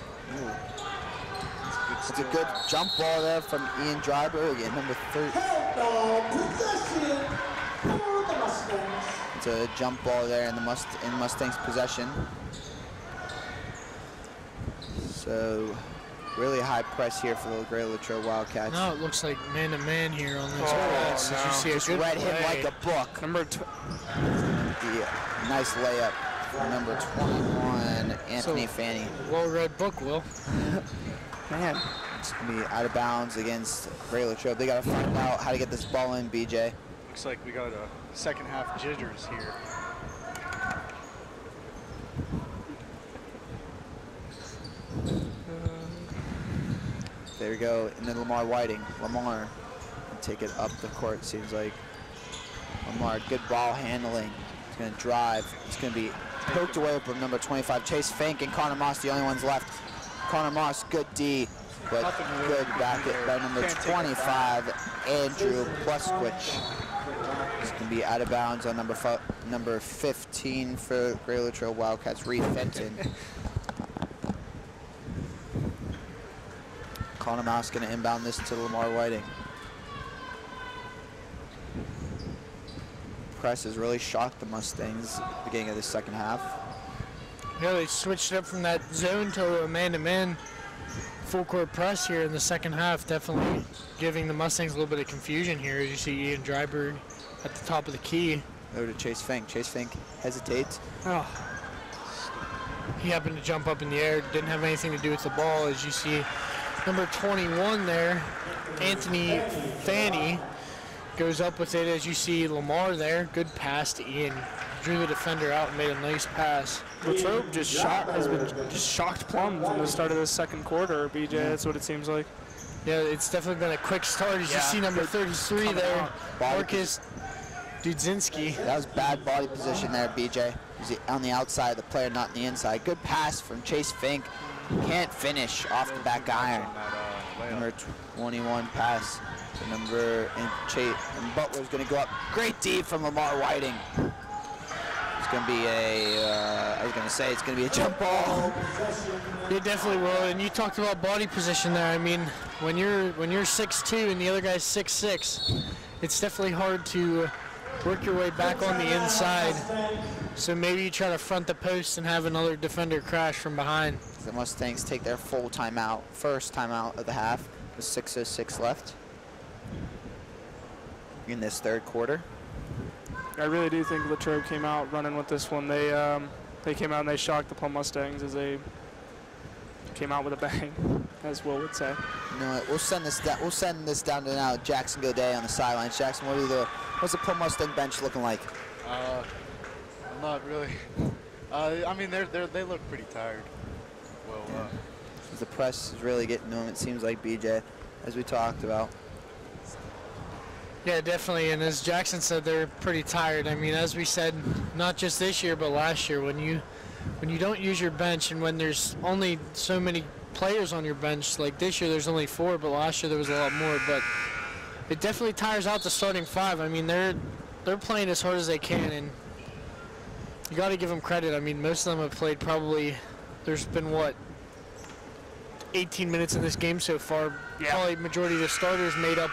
It's a good jump ball there from Ian Dryberg at number 30. Possession for the Mustangs. It's a jump ball there in the Mustangs' possession. So really high press here for the Gray Latrobe Wildcats. No, it looks like man-to-man here on this pass. As you see Just a good read him play. like a book. Number two. Nice layup from number 21, Anthony So- Fanny. Well-read book, Will. Man. It's going to be out of bounds against Gray Latrobe. They got to find out how to get this ball in, BJ. Looks like we got a second half jitters here. There we go, and then Lamar Whiting. Lamar will take it up the court, seems like. Lamar, good ball handling. He's going to drive. It's going to be poked away from number 25, Chase Fink, and Connor Moss, the only ones left. Connor Moss, good D, but good back it by number 25, Andrew Plusquich. It's going to be out of bounds on number 15 for Gray Latrobe Wildcats, Reed Fenton. Connor Moss going to inbound this to Lamar Whiting. Press has really shocked the Mustangs at the beginning of the second half. Yeah, they switched it up from that zone to a man-to-man full court press here in the second half, definitely giving the Mustangs a little bit of confusion here as you see Ian Dryberg at the top of the key. Over to Chase Fink. Chase Fink hesitates. Oh. He happened to jump up in the air, didn't have anything to do with the ball. As you see number 21 there, Anthony Fanny, goes up with it. As you see Lamar there, good pass to Ian. Drew the defender out and made a nice pass. Latrobe has been shocked Plum from the start of the second quarter, BJ. That's what it seems like. Yeah, it's definitely been a quick start. As you see number 33 there, Marcus Dudzinski. That was bad body position there, BJ. He's on the outside, the player not on the inside. Good pass from Chase Fink. Can't finish off the back iron. Number 21 pass to number, and Butler's going to go up. Great D from Lamar Whiting. It's going to be I was going to say it's going to be a jump ball. It definitely will. And you talked about body position there. I mean, when you're 6'2" and the other guy's 6'6", it's definitely hard to work your way back on the inside. So maybe you try to front the post and have another defender crash from behind. The Mustangs take their full timeout, first timeout of the half, with 6:06 left in this third quarter. I really do think Latrobe came out running with this one. They came out and they shocked the Plum Mustangs as they came out with a bang, as Will would say. You know what? We'll send this down to now Jackson Goday on the sidelines. Jackson, what's the Plum Mustang bench looking like? I'm not really. I mean, they look pretty tired. Well, The press is really getting to them, it seems like, BJ, as we talked about. Yeah, definitely. And as Jackson said, they're pretty tired. I mean, as we said, not just this year, but last year, when you don't use your bench and when there's only so many players on your bench, like this year there's only 4, but last year there was a lot more. But it definitely tires out the starting 5. I mean, they're playing as hard as they can, and you got to give them credit. I mean, most of them have played probably, there's been, 18 minutes in this game so far. Yeah. Probably majority of the starters made up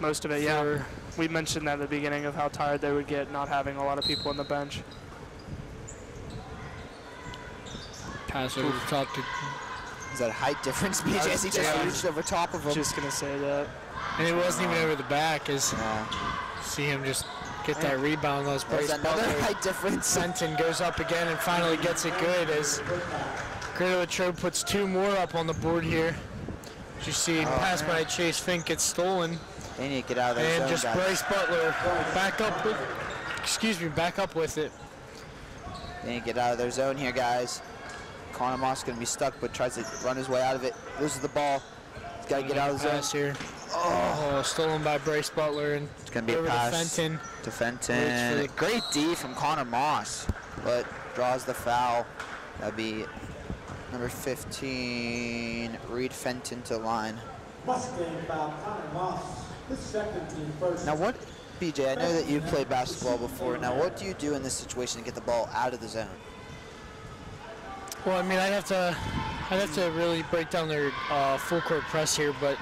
Most of it, yeah. We mentioned at the beginning of how tired they would get not having a lot of people on the bench. pass over the top to. Is that a height difference, BJ? As he just reached over top of him. Just gonna say that. And it wasn't even over the back, as see him just get that rebound. Those There's another height difference. Fenton goes up again and finally gets it good as Gray Latrobe puts 2 more up on the board here. As you see, pass by Chase Fink gets stolen. They need to get out of there. And just Bryce Butler back up with excuse me, back up with it. They get out of their zone here, guys. Connor Moss going to be stuck, but tries to run his way out of it. Loses the ball. He's got to get out of the Pass zone. here. Oh, stolen by Bryce Butler, and It's going to be a over pass to Fenton. to Fenton. Great D from Connor Moss, but draws the foul. That'd be number 15, Reed Fenton to the line. Mustang foul, Connor Moss, his second team first. Now what, BJ, I know that you've played basketball before. Now what do you do in this situation to get the ball out of the zone? Well, I mean, I'd have to really break down their full court press here, but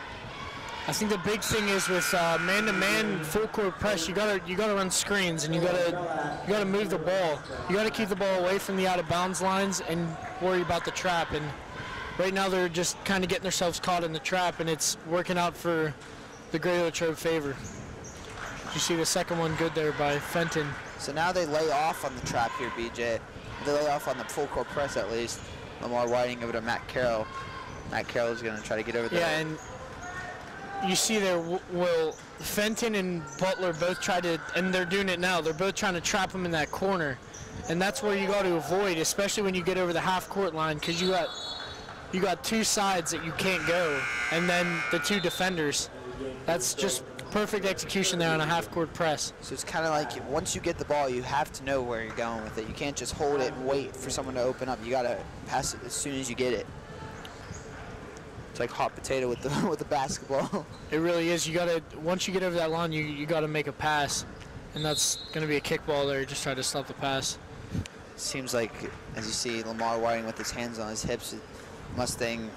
I think the big thing is with man-to-man full court press, you gotta run screens, and you gotta move the ball. You gotta keep the ball away from the out of bounds lines and worry about the trap. And right now they're just kind of getting themselves caught in the trap, and it's working out for the Greater Latrobe favor. You see the second one good there by Fenton. So now they lay off on the trap here, BJ. They lay off on the full court press at least. Lamar Whiting over to Matt Carroll. Matt Carroll is going to try to get over there. Yeah, and you see there, well, Fenton and Butler both try to, and they're doing it now, they're both trying to trap him in that corner. And that's where you got to avoid, especially when you get over the half court line, because you got two sides that you can't go, and then the two defenders. That's just perfect execution there on a half court press. So it's kind of like once you get the ball, you have to know where you're going with it. You can't just hold it and wait for someone to open up. You got to pass it as soon as you get it. It's like hot potato with the with the basketball. It really is. You gotta, once you get over that line, you gotta make a pass, and that's gonna be a kickball there. Just try to stop the pass. Seems like, as you see, Lamar Whiting with his hands on his hips. Mustang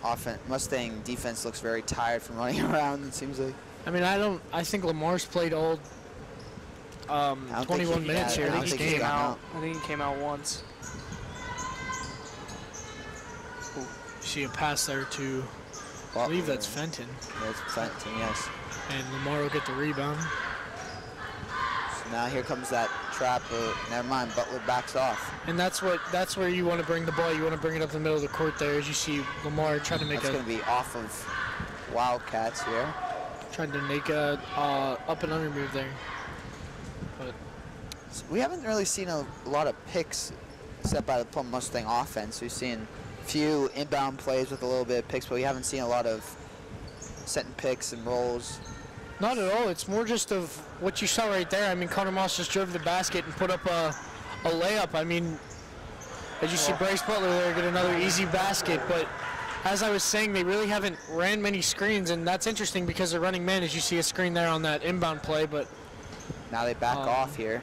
defense looks very tired from running around. It seems like. I mean, I think Lamar's played all 21 minutes here in this game. I think he came out once. You see a pass there to, I believe that's Fenton. That's Fenton, yes. And Lamar will get the rebound. So now here comes that trap. Never mind, Butler backs off. And that's where you want to bring the ball. You want to bring it up the middle of the court there, as you see Lamar trying to make That's going to be off of Wildcats here. Trying to make a up and under move there. But so we haven't really seen a lot of picks set by the Plum Mustang offense. We've seen a few inbound plays with a little bit of picks, but we haven't seen a lot of setting picks and rolls. Not at all. It's more just of what you saw right there. I mean, Connor Moss just drove the basket and put up a layup. I mean, as you see Bryce Butler there get another easy basket, but as I was saying, they really haven't ran many screens, and that's interesting because they're running man, as you see a screen there on that inbound play, but now they back off here.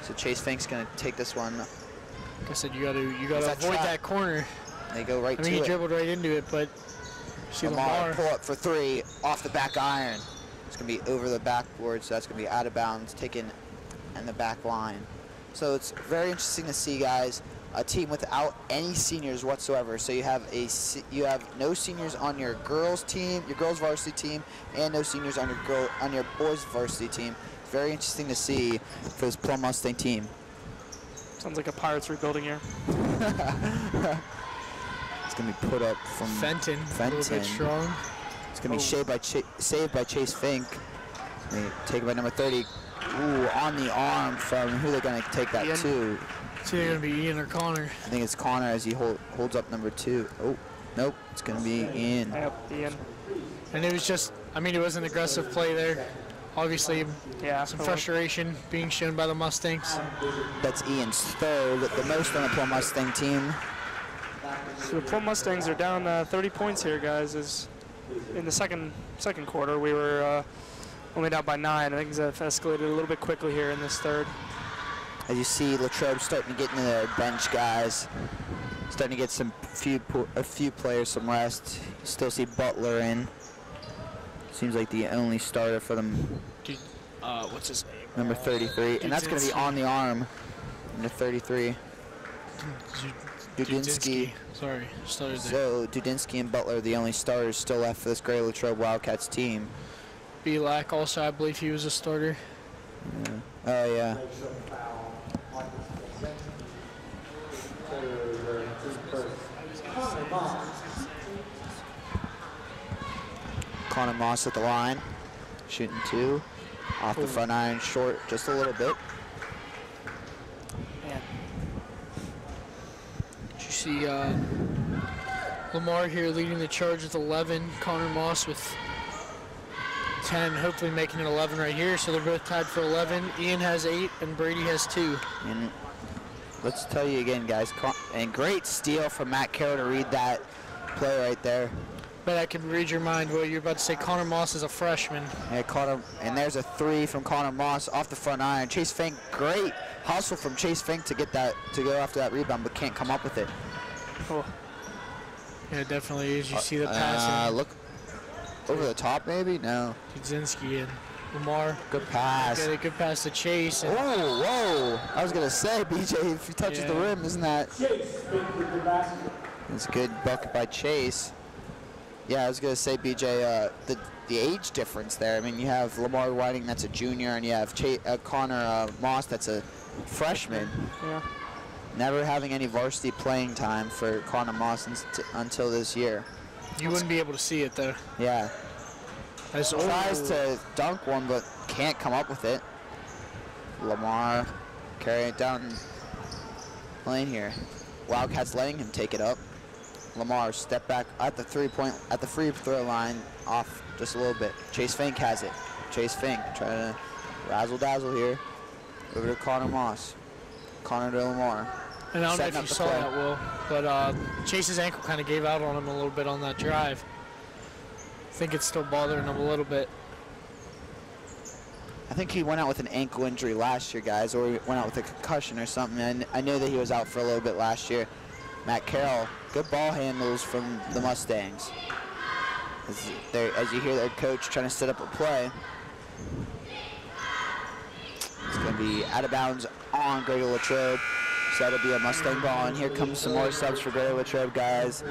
So Chase Fink's going to take this one. Like I said, you got to avoid that corner. They go right to it. I mean, he dribbled right into it, but see Lamar pull up for three off the back iron. It's going to be over the backboard, so that's going to be out of bounds, taken in the back line. So it's very interesting to see, guys, a team without any seniors whatsoever. So you have no seniors on your girls team, your girls varsity team, and no seniors on your boys varsity team. Very interesting to see for this Plum Mustang team. Sounds like a Pirates rebuilding year. It's gonna be put up from Fenton. A little bit strong. It's gonna be saved by Chase Fink. Taken by number 30. Ooh, on the arm from who they're gonna take that Ian. to. It's either going to be Ian or Connor. I think it's Connor as he holds up number 2. Oh, nope, it's going to be Ian. Yep, Ian. And it was just, I mean, it was an aggressive play there. Obviously, some frustration being shown by the Mustangs. That's Ian's third, the most on the Plum Mustang team. So the Plum Mustangs are down 30 points here, guys. Is in the second quarter, we were only down by 9. I think it's escalated a little bit quickly here in this third. As you see, Latrobe starting to get into their bench guys, starting to get a few players some rest. You still see Butler in. Seems like the only starter for them. What's his name? Number 33, and that's going to be on the arm. Number 33. Dudinsky. Sorry, started there. So Dudinsky and Butler are the only starters still left for this Greater Latrobe Wildcats team. Belak also, I believe he was a starter. Yeah. Oh yeah. Connor Moss at the line, shooting 2. Off the front iron, short just a little bit. Man. Did you see Lamar here leading the charge with 11, Connor Moss with 10, hopefully making it 11 right here. So they're both tied for 11. Ian has 8 and Brady has 2. And let's tell you again, guys, and great steal from Matt Carroll to read that play right there. But I can read your mind. Well, you're about to say Connor Moss is a freshman. Yeah, Connor, and there's a 3 from Connor Moss off the front iron. Chase Fink, great hustle from Chase Fink to get that, to go after that rebound, but can't come up with it. Oh. Yeah, it definitely is. You see the passing. Look over the top, maybe? No. Kudzinski and Lamar. Good pass. Got a good pass to Chase. And Oh, whoa. I was going to say, BJ, if he touches the rim, isn't that? Chase Fink with the basket. It's a good bucket by Chase. Yeah, I was going to say, BJ, the age difference there. I mean, you have Lamar Whiting, that's a junior, and you have Connor Moss, that's a freshman. Yeah. Never having any varsity playing time for Connor Moss until this year. you wouldn't be able to see it, though. Yeah. That's Tries to dunk one, but can't come up with it. Lamar carrying it down lane here. Wildcats letting him take it up. Lamar step back at the free throw line, off just a little bit. Chase Fink has it. Chase Fink trying to razzle dazzle here. Over to Connor Moss. Connor to Lamar. And I don't know Setting if up you the saw play. that, Will, but Chase's ankle kind of gave out on him a little bit on that drive. I think it's still bothering him a little bit. I think he went out with an ankle injury last year, guys, or he went out with a concussion or something. And I knew that he was out for a little bit last year. Matt Carroll, good ball handles from the Mustangs. As you hear their coach trying to set up a play. It's going to be out of bounds on Greater Latrobe. So that'll be a Mustang ball. And here comes some more subs for Greater Latrobe, guys.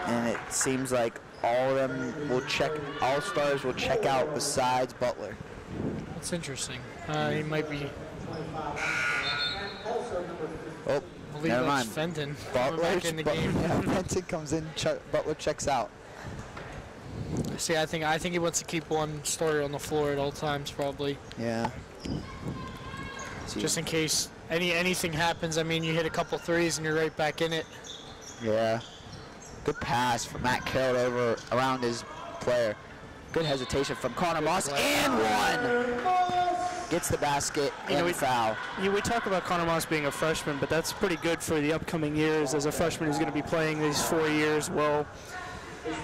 And it seems like all of them will check, all stars will check out besides Butler. That's interesting. He might be. Oh, I believe never that's mind. Fenton. Butler, Back in the game. Yeah, Fenton comes in, Butler checks out. See, I think he wants to keep one starter on the floor at all times, probably, Yeah. just in case anything happens. I mean, you hit a couple threes and you're right back in it. Yeah. Good pass from Matt Carroll over around his player. Good hesitation from Connor Moss, and one! Gets the basket and foul. We talk about Connor Moss being a freshman, but that's pretty good for the upcoming years as a freshman who's going to be playing these 4 years. Well,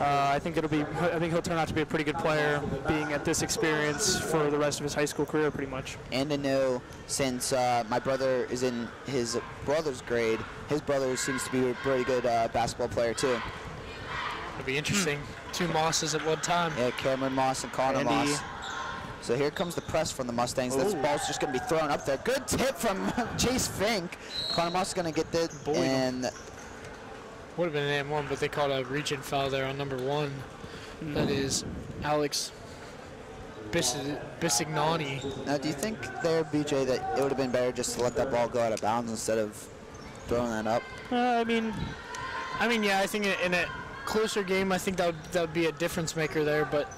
I think he'll turn out to be a pretty good player, being at this experience for the rest of his high school career, pretty much. And to know, since my brother is in his brother's grade, his brother seems to be a pretty good basketball player too. It'll be interesting. 2 Mosses at one time. Yeah, Cameron Moss and Connor Moss. So here comes the press from the Mustangs. This ball's just going to be thrown up there. Good tip from Chase Fink. Connor Moss is going to get this. And Would have been an M1, but they called a reach-in foul there on number 1. That is Alex Bisignani. now, do you think there, BJ, that it would have been better just to let that ball go out of bounds instead of throwing that up? I mean, yeah, I think in a closer game, I think that would be a difference maker there. But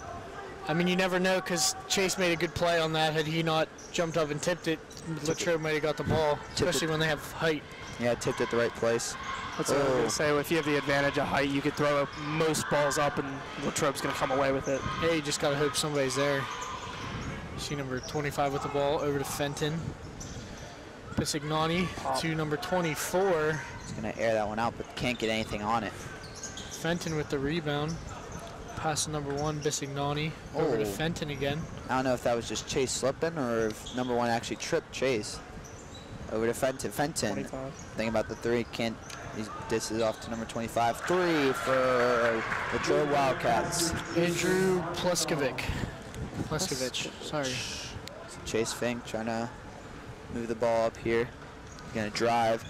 I mean, you never know, because Chase made a good play on that. Had he not jumped up and tipped it, Latrobe might have got the ball, especially when they have height. Yeah, tipped at the right place. That's what I was going to say. If you have the advantage of height, you could throw most balls up, and Latrobe's going to come away with it. Hey, you just got to hope somebody's there. See number 25 with the ball, over to Fenton. Bisignani to number 24. He's going to air that one out, but can't get anything on it. Fenton with the rebound. Pass to number 1, Bisignani. Over to Fenton again. I don't know if that was just Chase slipping or if number 1 actually tripped Chase. Over to Fenton. Fenton, 25. thinking about the 3, can't. He disses off to number 25. 3 for the Latrobe Wildcats. Andrew Pleskovich, sorry. Chase Fink trying to move the ball up here. Gonna drive.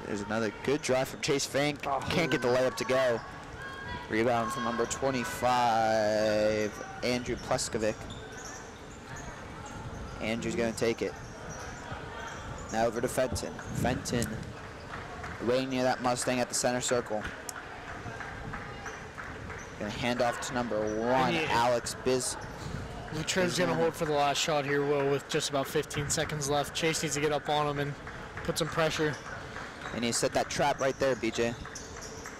There's another good drive from Chase Fink. Can't get the layup to go. Rebound from number 25, Andrew Pleskovich. Andrew's gonna take it. Now over to Fenton. Fenton, way near that Mustang at the center circle. Gonna hand off to number 1, Alex Latrobe's going to hold for the last shot here, Will, with just about 15 seconds left. Chase needs to get up on him and put some pressure. And he set that trap right there, BJ.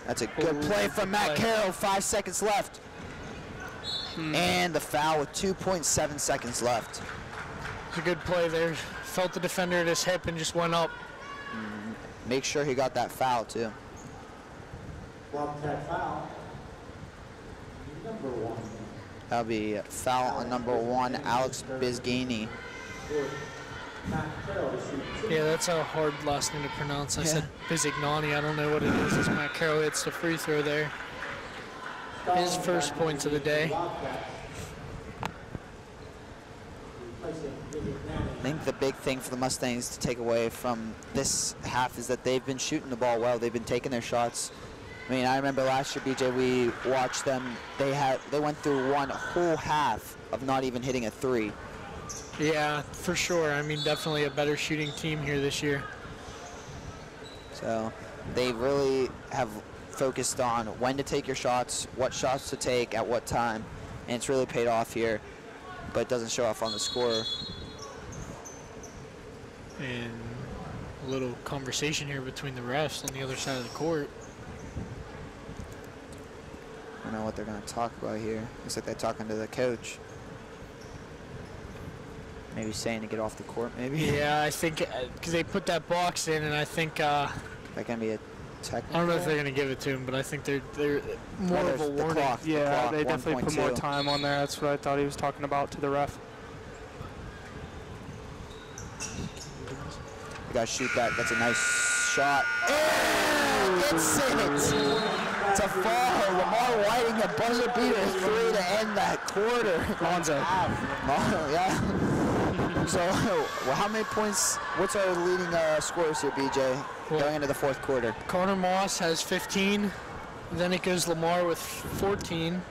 That's a good play from Matt Carroll. 5 seconds left. And the foul with 2.7 seconds left. It's a good play there. Felt the defender at his hip and just went up. Make sure he got that foul, too. Wildcat foul. Number 1. That'll be a foul on number 1, Alex Bisgini. Yeah, that's a hard last name to pronounce. I said Bizignani. I don't know what it is. It's Matt Carroll hits the free throw there. His first points of the day. I think the big thing for the Mustangs to take away from this half is that they've been shooting the ball well. They've been taking their shots. I mean, I remember last year, BJ, we watched them. They went through one whole half of not even hitting a 3. Yeah, for sure. I mean, definitely a better shooting team here this year. So they really have focused on when to take your shots, what shots to take at what time, and it's really paid off here, but it doesn't show off on the score. And a little conversation here between the refs on the other side of the court. I don't know what they're going to talk about here. Looks like they're talking to the coach. Maybe saying to get off the court, maybe. Yeah, I think because they put that box in, and I think that can be a technical. I don't know if they're going to give it to him, but I think they're more of a warning. Yeah, they definitely put more time on there. That's what I thought he was talking about to the ref. You got to shoot that. That's a nice shot. And it's it. To fall. Lamar Whiting, a buzzer beater 3 to end that quarter. Lonzo. Yeah. So, well, how many points? What's our leading scores here, BJ, going into the fourth quarter? Connor Moss has 15. Then it goes Lamar with 14.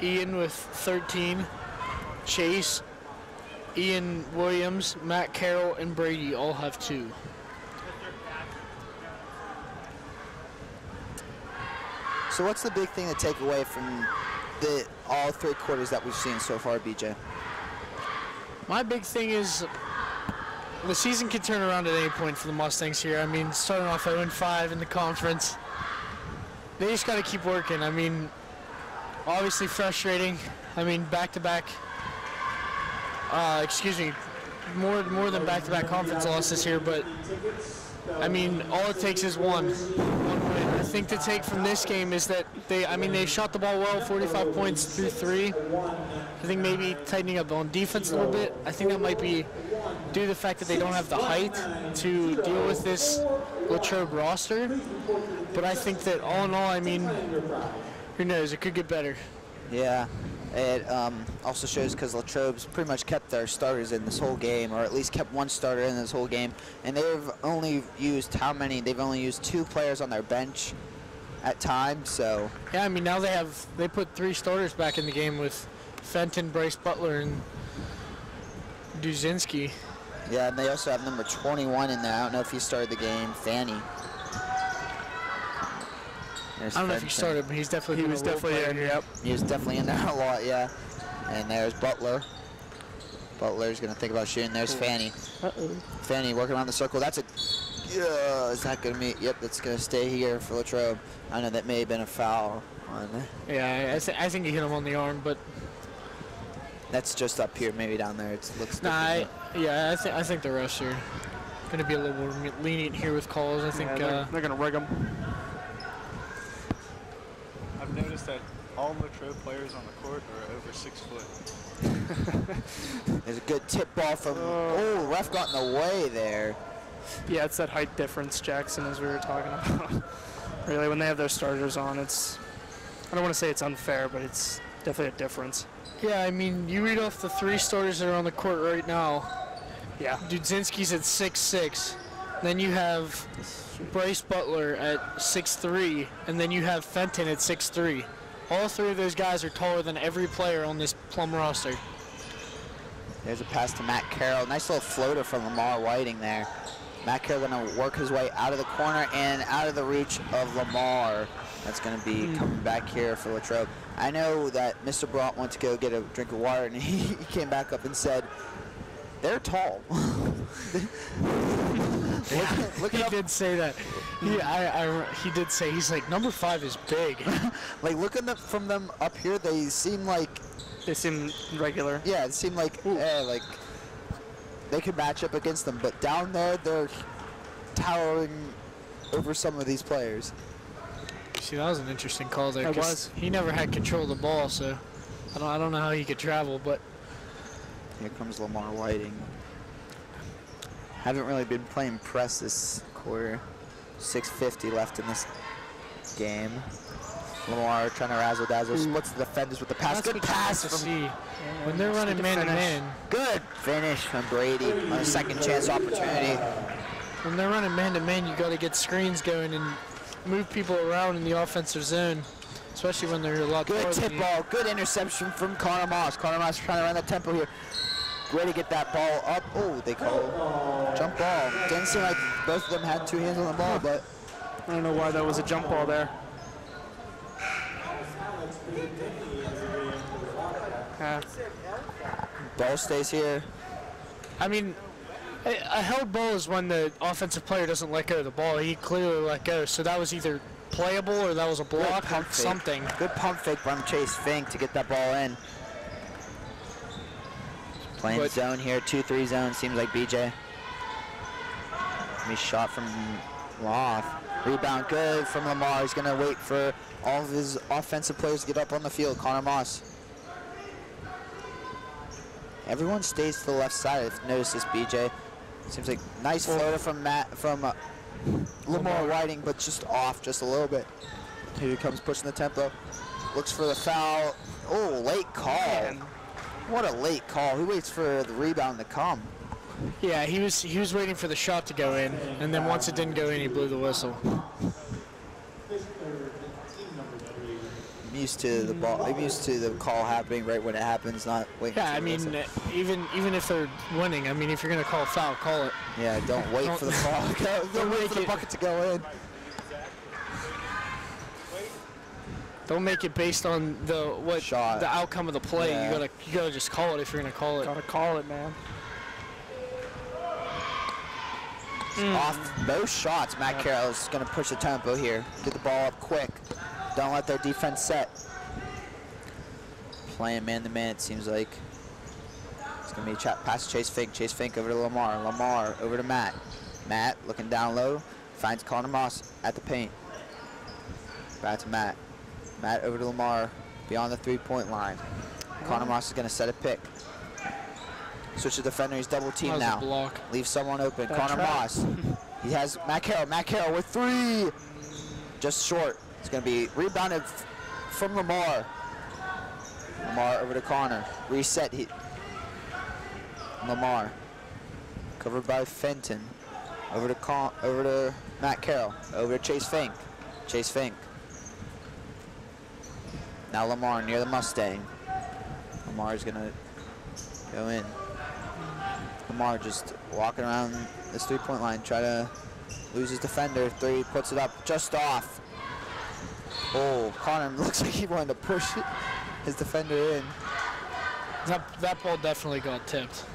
Ian with 13. Chase, Ian Williams, Matt Carroll, and Brady all have 2. So what's the big thing to take away from all 3 quarters that we've seen so far, BJ? My big thing is the season can turn around at any point for the Mustangs here. I mean, starting off 0-5 in the conference, they just got to keep working. I mean, obviously frustrating. I mean, back-to-back, more than back-to-back conference losses here, but I mean, all it takes is one win. I think to take from this game is that they shot the ball well, 45 points through 3. I think maybe tightening up on defense a little bit. I think that might be due to the fact that they don't have the height to deal with this Latrobe roster. But I think that all in all, I mean, who knows, it could get better. Yeah. It also shows because Latrobe's pretty much kept their starters in this whole game, or at least kept one starter in this whole game. And they've only used how many? They've only used 2 players on their bench at times. So yeah, I mean now they put 3 starters back in the game with Fenton, Bryce Butler, and Duzinski. Yeah, and they also have number 21 in there. I don't know if he started the game, Fanny. I don't know if he started, but he was definitely in. Yep. He was definitely in there a lot, yeah. And there's Butler. Butler's going to think about shooting. There's Fanny. Fanny working around the circle. That's a... is that going to be... Yep, that's going to stay here for Latrobe. I know that may have been a foul on there. Yeah, I think he hit him on the arm, but... That's just up here, maybe down there. It looks I think the refs are going to be a little more lenient here with calls. I think they're going to rig them. I've noticed that all Latrobe players on the court are over 6 foot. There's a good tip ball from... Oh, ref got in the way there. Yeah, it's that height difference, Jackson, as we were talking about. Really, when they have their starters on, it's... I don't want to say it's unfair, but it's definitely a difference. Yeah, I mean, you read off the 3 starters that are on the court right now. Yeah. Dudzinski's at 6'6". Then you have Bryce Butler at 6'3", and then you have Fenton at 6'3". All 3 of those guys are taller than every player on this Plum roster. There's a pass to Matt Carroll. Nice little floater from Lamar Whiting there. Matt Carroll going to work his way out of the corner and out of the reach of Lamar. That's going to be coming back here for Latrobe. I know that Mr. Bront went to go get a drink of water, and he came back up and said, they're tall. Look He did say that. He did say, he's like, number 5 is big. Like, looking from them up here, they seem like... They seem regular. Yeah, it seemed like they could match up against them, but down there, they're towering over some of these players. See, that was an interesting call there. That was. He never had control of the ball, so I don't know how he could travel, but... Here comes Lamar Whiting. Haven't really been playing press this quarter. 6:50 left in this game. Lamar trying to razzle-dazzle, splits the defenders with the pass. That's Good what you pass have to from... see. When they're running man-to-man. Good finish from Brady on a second chance opportunity. When they're running man-to-man, you got to get screens going and move people around in the offensive zone, especially when they're a lot Good taller than tip you. ball, good interception from Connor Moss. Connor Moss trying to run the tempo here. Way to get that ball up. Oh, they call jump ball. Didn't seem like both of them had 2 hands on the ball, but I don't know why that was a jump ball there. ball stays here. I mean, a held ball is when the offensive player doesn't let go of the ball. He clearly let go, so that was either playable or that was a block or something. Good pump fake from Chase Fink to get that ball in. Playing zone here, 2-3 zone, seems like BJ. He shot from Loth. Rebound good from Lamar. He's going to wait for all of his offensive players to get up on the field. Connor Moss. Everyone stays to the left side. If you notice this, BJ. Seems like nice floater from Lamar Whiting, but just off just a little bit. Here he comes pushing the tempo. Looks for the foul. Oh, late call. Man. What a late call. He waits for the rebound to come. Yeah, he was waiting for the shot to go in, and then once it didn't go in, he blew the whistle. I'm used to the ball. I'm used to the call happening right when it happens, not waiting. Yeah, I mean, even if they're winning, I mean, if you're gonna call a foul, call it. Yeah, don't wait for the ball. Don't wait for the bucket to go in. Don't make it based on the Shot. the outcome of the play. Yeah. You gotta just call it if you're gonna call it. Gotta call it, man. Off both shots, Matt Carroll is going to push the tempo here. Get the ball up quick. Don't let their defense set. Playing man-to-man, it seems like. It's going to be a pass to Chase Fink. Chase Fink over to Lamar. Lamar over to Matt. Matt looking down low. Finds Connor Moss at the paint. Back to Matt. Matt over to Lamar beyond the three-point line. Connor Moss is going to set a pick. Switch to defender, he's double teamed now. Block. Leave someone open. Connor Moss. He has Matt Carroll. Matt Carroll with 3. Just short. It's going to be rebounded from Lamar. Lamar over to Connor. Reset. Lamar. Covered by Fenton. Over to Matt Carroll. Over to Chase Fink. Chase Fink. Now Lamar near the Mustang. Lamar's going to go in. Lamar just walking around this three-point line, try to lose his defender. 3, puts it up just off. Oh, Connor looks like he wanted to push his defender in. That ball definitely got tipped.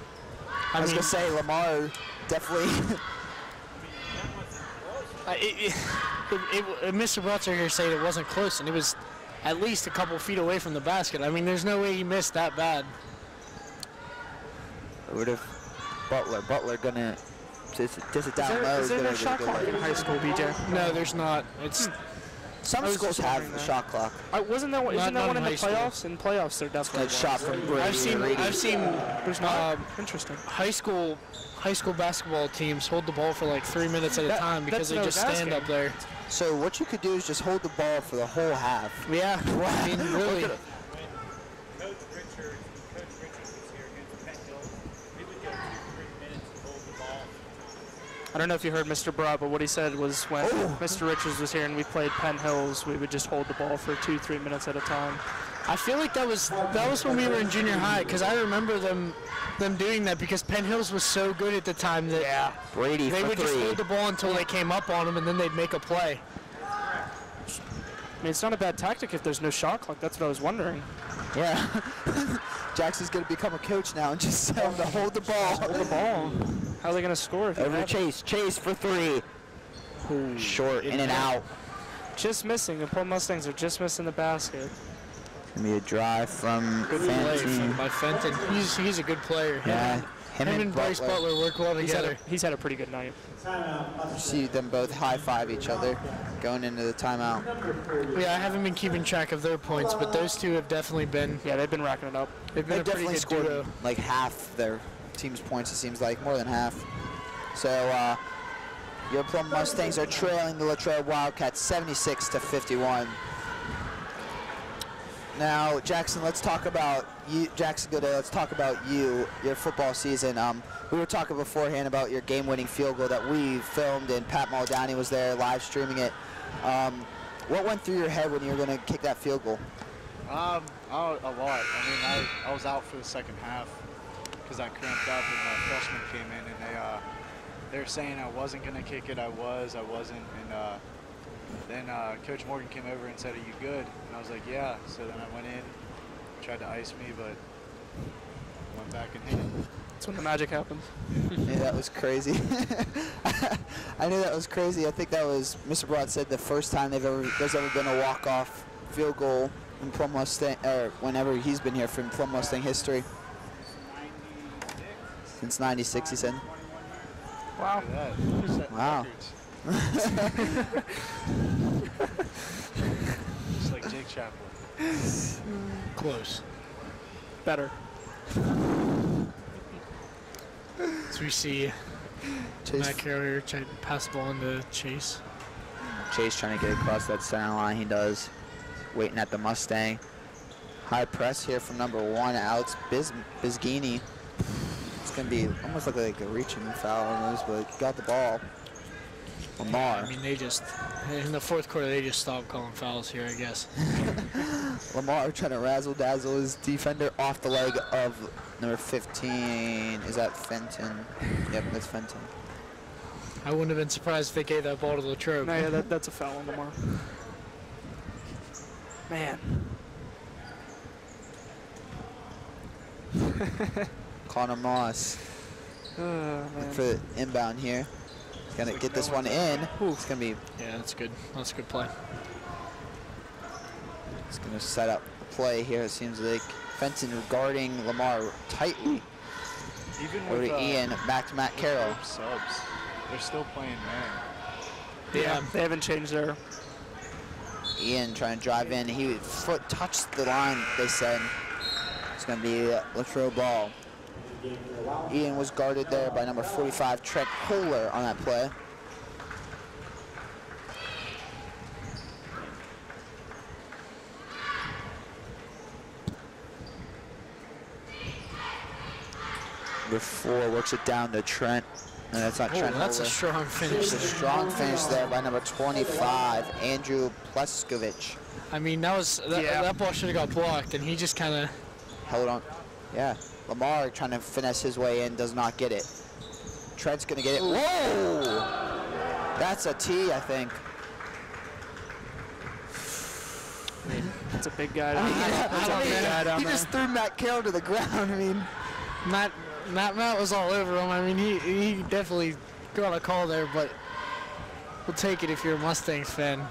I was going to say, Lamar definitely... Mr. Butzer here said it wasn't close, and it was at least a couple feet away from the basket. I mean, there's no way he missed that bad. Over to Butler. Butler gonna just it down low. Is there no shot clock in high school, BJ? No, there's not. It's some schools have the shot clock. Isn't that one in the playoffs? In playoffs, they're definitely. Good shot from Brady. I've seen. There's not. Interesting. High school basketball teams hold the ball for like 3 minutes at a time because they just stand up there. So what you could do is just hold the ball for the whole half. Yeah, I mean, really. I don't know if you heard Mr. Broad, but what he said was when Mr. Richards was here and we played Penn Hills, we would just hold the ball for 2-3 minutes at a time. I feel like that was when we were in junior high, because I remember them doing that because Penn Hills was so good at the time that Brady they for would 3. just hold the ball until they came up on them and then they'd make a play. I mean, it's not a bad tactic if there's no shot clock. That's what I was wondering. Yeah. Jackson's going to become a coach now and just tell him to hold the ball. Hold the ball. How are they going to score if you Over to have it? Chase. Chase for three. Short, in and out. Just missing. The Plum Mustangs are just missing the basket. Gonna be a drive from Good play Fenton. by Fenton. He's a good player. Yeah, Him and Bryce Butler work well together. He's had a pretty good night. Timeout. You see them both high-five each other going into the timeout. Yeah, I haven't been keeping track of their points, but those two have definitely been. Yeah, they've been racking it up. They've been They a pretty definitely good scored duo. like half their team's points, it seems like, more than half. So your Plum Mustangs are trailing the Latrobe Wildcats 76-51. Now, Jackson, let's talk about you. Jackson Goodale, let's talk about you, your football season. We were talking beforehand about your game-winning field goal that we filmed, and Pat Muldowney was there live streaming it. What went through your head when you were going to kick that field goal? A lot. I mean, I was out for the second half because I cramped up and the freshmen came in and they were saying I wasn't going to kick it. I wasn't. And then Coach Morgan came over and said, "Are you good?" And I was like, "Yeah." So then I went in, tried to ice me, but went back and hit it. That's when the magic happens. Yeah, that was crazy. I knew that was crazy. I think that was, Mr. Broad said, the first time there's ever been a walk-off field goal in Plum Mustang, or whenever he's been here from Plum Mustang history. Since '96, he said. Wow. Look at that. Setting Wow. records. Just like Jake Chaplin. Close. Better. So we see Chase, Matt Carroll here trying to pass the ball into Chase. Chase trying to get across that center line. He does. Waiting at the Mustang. High press here from number 1, Alex Bisgini. It's going to be almost like a reaching foul almost, but got the ball. Lamar. I mean, they just, in the fourth quarter, they just stopped calling fouls here, I guess. Lamar trying to razzle-dazzle his defender off the leg of number 15. Is that Fenton? Yep, that's Fenton. I wouldn't have been surprised if they gave that ball to Latrobe. No, yeah, that's a foul on Lamar. Man. Connor Moss Man. for the inbound here. He's going to get this one in. It's going to be, Yeah, that's good. That's a good play. it's going to set up a play here. It seems like Fenton guarding Lamar tightly. Even Over with to Ian, back to Matt Carroll. subs, they're still playing man. Yeah, they haven't changed their. Ian trying to drive in. He foot touched the line, they said. It's going to be a Latrobe ball. Ian was guarded there by number 45, Trent Kohler, on that play. Number 4 works it down to Trent. No, that's not Oh, Trent that's a Kohler. strong finish. It's a strong finish there by number 25, Andrew Pleskovich. I mean, that ball should have got blocked, and he just kind of. Held on. Yeah. Lamar trying to finesse his way in, does not get it. Trent's going to get it. Whoa! That's a T, I think. That's a big guy. He just threw Matt Carroll to the ground. I mean, Matt was all over him. I mean, he definitely got a call there, but we'll take it if you're a Mustangs fan.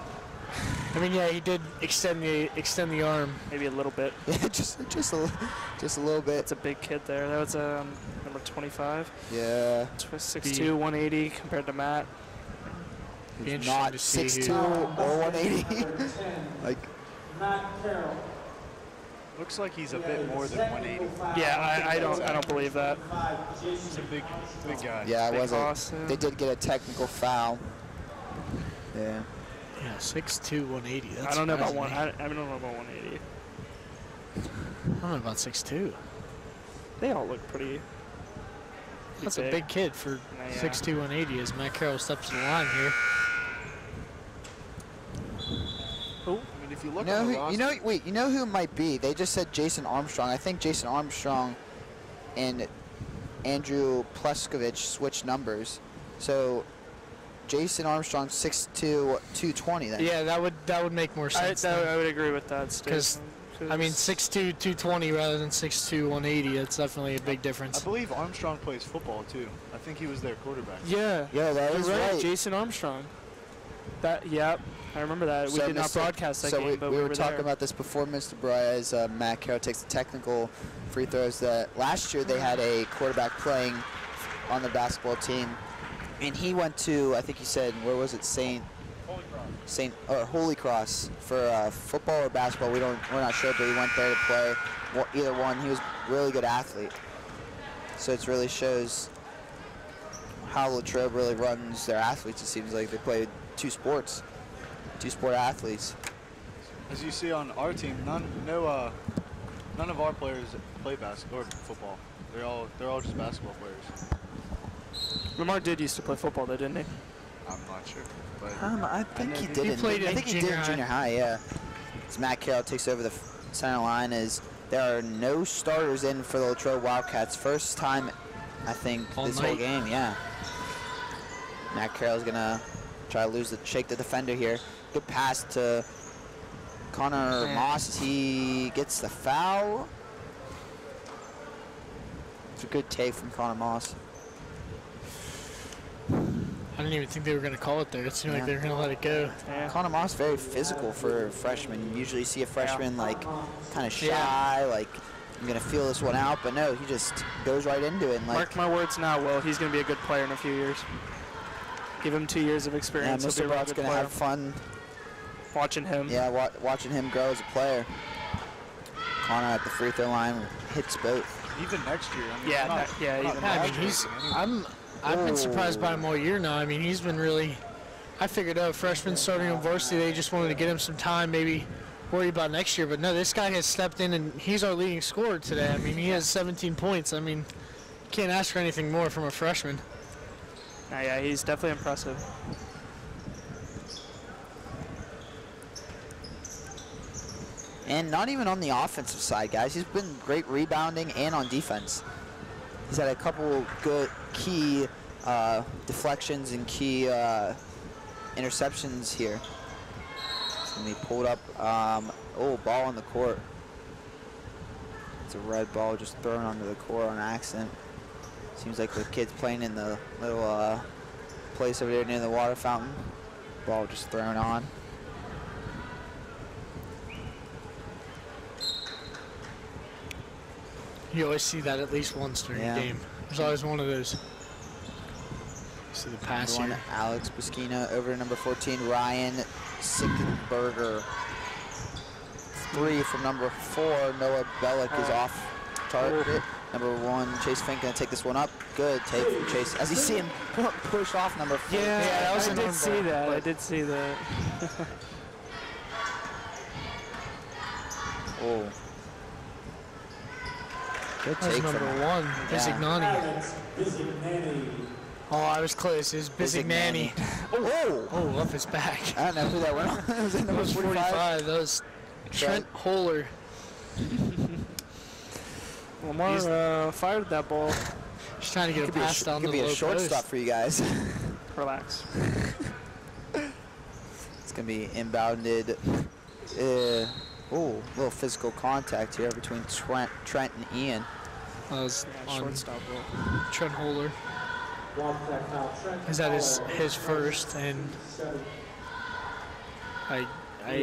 I mean, yeah, he did extend the arm. Maybe a little bit. yeah, just a little bit. That's a big kid there. That was number 25. Yeah. 6'2", 180 compared to Matt. Be He's interesting not to see 6'2" who- or 180. like, Matt Carroll. Looks like he's a bit more than 180. Yeah, I don't believe that. He's a big guy. yeah, it Big wasn't. loss, yeah. They did get a technical foul. Yeah. Yeah, 6'2", 180. That's I don't know about surprising me. I don't know about 180. I don't know about 6'2". They all look pretty. That's a big kid for Yeah. 6'2", 180 as Matt Carroll steps to the line here. I mean, if you look You know at the who, roster, wait, you know who it might be? They just said Jason Armstrong. I think Jason Armstrong and Andrew Pleskovich switched numbers. So Jason Armstrong 6'2", 220 then. Yeah, that would make more sense. I would agree with that, Stu. Because, I mean, 6'2", 220 rather than 6'2", 180. That's definitely a big difference. I believe Armstrong plays football too. I think he was their quarterback. Yeah. Yeah, that You're is right. right. Jason Armstrong. Yep. I remember that. We did not broadcast that game, but we we were talking there. about this before, Mr. Bryce. Matt Carroll takes the technical free throws. That last year they had a quarterback playing on the basketball team, and he went to, I think he said, where was it, Holy Cross for football or basketball. We're not sure, but he went there to play either one. He was a really good athlete, so it really shows how Latrobe really runs their athletes. It seems like they play two-sport athletes. As you see on our team, none of our players play basketball or football. They're all just basketball players. Lamar did used to play football, though, didn't he? I'm not sure, but I think he did. He played I in think he did in junior high. Yeah. As Matt Carroll takes over the center line, as there are no starters in for the Latrobe Wildcats. First time, I think, this whole game. Yeah. Matt Carroll's gonna try to shake the defender here. Good pass to Connor Moss as he gets the foul. It's a good take from Connor Moss. I didn't even think they were going to call it there. It seemed like they were going to let it go. Yeah. Connor Moss very physical for a freshman. You usually see a freshman like kind of shy, like I'm going to feel this one out, but no, he just goes right into it. And, like, Mark my words now, Will. He's going to be a good player in a few years. Give him 2 years of experience. Mr. Brock's going to have fun watching him. Yeah, watching him grow as a player. Connor at the free throw line hits both. even next year. I mean, I've been surprised by him all year now. I mean, he's been really. I figured out freshman starting on varsity, they just wanted to get him some time, maybe worry about next year. But no, this guy has stepped in and he's our leading scorer today. I mean, he has 17 points. I mean, can't ask for anything more from a freshman. Yeah, he's definitely impressive. And not even on the offensive side, guys. He's been great rebounding and on defense. He's had a couple good key deflections and key interceptions here. It's going to be pulled up. Ball on the court. It's a red ball just thrown onto the court on accident. Seems like the kid's playing in the little place over there near the water fountain. Ball just thrown on. You always see that at least once during a game. There's always one of those. See the pass here. Alex Busquina over to number 14, Ryan Sickenberger. 3 from number 4, Noah Bellick is off target. Number 1, Chase Fink gonna take this one up. Good take from Chase. As you see him push off number 4. Yeah, I did see that. I did see that. Oh. Good That's take number from 1, Bizignani. Bizignani. Oh, I was close. It was Bizignani. Oh, off his back. I don't know who that went on. Was it number 45? That was Trent Holler. Lamar fired that ball. Just trying to get a pass down the low post. Could be a shortstop post. for you guys. Relax. It's going to be inbounded. Little physical contact here between Trent and Ian. That was on shortstop ball. Trent Holler. Is that his first, and I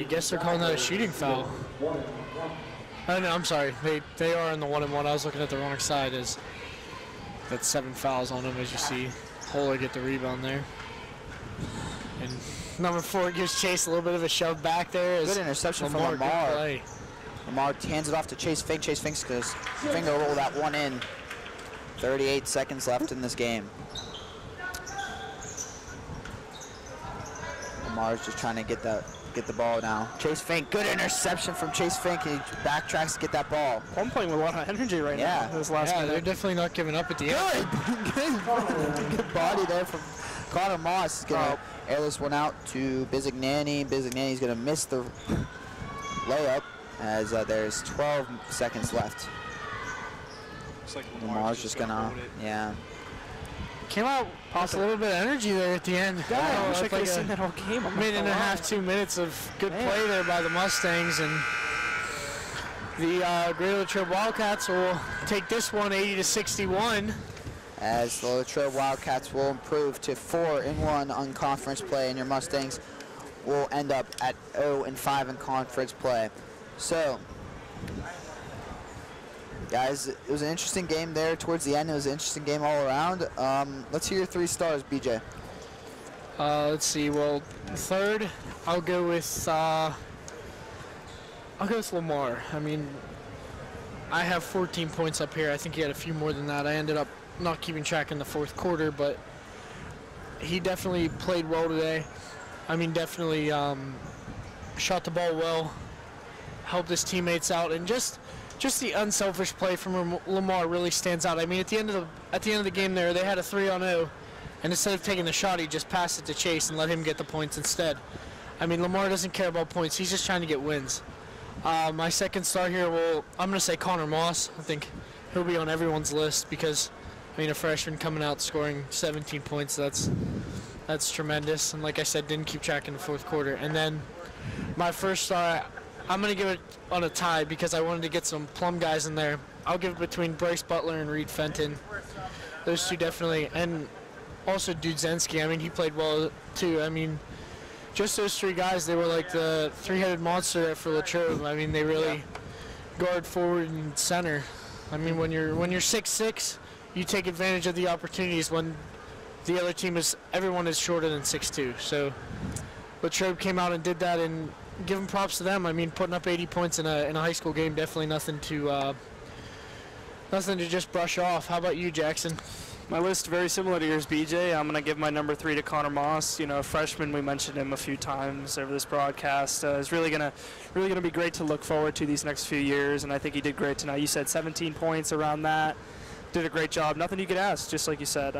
guess they're calling that a shooting foul. Oh no, I'm sorry. They are in the 1-and-1. I was looking at the wrong side. As that's 7 fouls on him, as you see. Holler get the rebound there. And number 4 gives Chase a little bit of a shove back there. Good interception from Lamar. Play. Lamar hands it off to Chase Fink. Chase Fink's going to finger roll that one in. 38 seconds left in this game. Lamar's just trying to get the ball now. Chase Fink, good interception from Chase Fink. He backtracks to get that ball. I'm playing with a lot of energy right now. This last minute. They're definitely not giving up at the end. Good body there from Connor Moss. He's going to air this one out to Bizignani. Bizignani's going to miss the layup as there's 12 seconds left. Looks like Lamar's just going to, came out with a little bit of energy there at the end. Yeah, I wish I Like could have a seen that whole game. I'm minute and a not gonna half, 2 minutes of good play there by the Mustangs, and the Greater Latrobe Wildcats will take this one 80-61. As the Latrobe Wildcats will improve to 4-1 on conference play, and your Mustangs will end up at 0-5 in conference play. So, guys, it was an interesting game there towards the end. It was an interesting game all around. Let's hear your 3 stars, BJ. Let's see. Well, third, I'll go with Lamar. I mean, I have 14 points up here. I think he had a few more than that. I ended up not keeping track in the fourth quarter, but he definitely played well today. I mean, definitely shot the ball well, helped his teammates out, and just the unselfish play from Lamar really stands out. I mean, at the end of the game there, they had a 3-on-0, and instead of taking the shot, he just passed it to Chase and let him get the points instead. I mean, Lamar doesn't care about points. He's just trying to get wins. My second star here, well, I'm going to say Connor Moss. I think he'll be on everyone's list because, I mean, a freshman coming out scoring 17 points, that's tremendous. And like I said, didn't keep track in the fourth quarter. And then my first star, I'm going to give it on a tie because I wanted to get some Plum guys in there. I'll give it between Bryce Butler and Reed Fenton. Those two definitely. And also Dudzinski. I mean, he played well too. I mean, just those 3 guys, they were like the 3-headed monster there for Latrobe. I mean, they really guard forward and center. I mean, when you're 6'6", you take advantage of the opportunities when the other team everyone is shorter than 6'2". So Latrobe came out and did that, and give them props to them. I mean, putting up 80 points in a high school game, definitely nothing to just brush off. How about you, Jackson? My list very similar to yours, BJ. I'm going to give my number 3 to Connor Moss. You know, a freshman, we mentioned him a few times over this broadcast. It's really going to be great to look forward to these next few years, and I think he did great tonight. You said 17 points around that. Did a great job. Nothing you could ask, just like you said.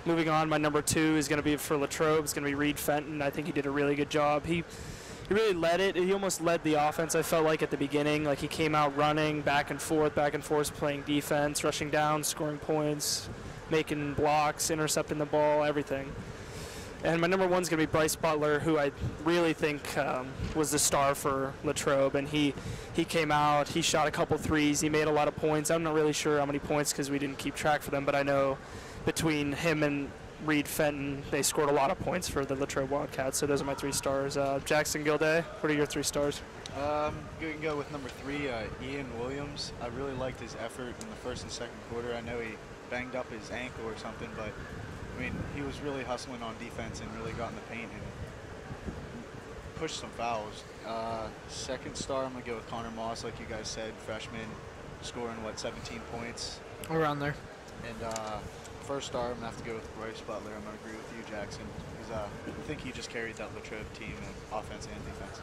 Moving on, my number 2 is going to be for Latrobe. It's going to be Reed Fenton. I think he did a really good job. He really led it. He almost led the offense, I felt like, at the beginning. Like, he came out running back and forth, playing defense, rushing down, scoring points, making blocks, intercepting the ball, everything. And my number 1 is going to be Bryce Butler, who I really think was the star for Latrobe. And he came out, he shot a couple threes, he made a lot of points. I'm not really sure how many points because we didn't keep track for them, but I know between him and Reed Fenton, they scored a lot of points for the Latrobe Wildcats. So those are my 3 stars. Jackson Gilday, what are your 3 stars? You can go with number 3, Ian Williams. I really liked his effort in the first and second quarter. I know he banged up his ankle or something, but I mean, he was really hustling on defense and really got in the paint and pushed some fouls. Second star, I'm going to go with Connor Moss, like you guys said, freshman, scoring, 17 points? Around there. And first star, I'm going to have to go with Bryce Butler. I'm going to agree with you, Jackson, because I think he just carried that Latrobe team in offense and defense.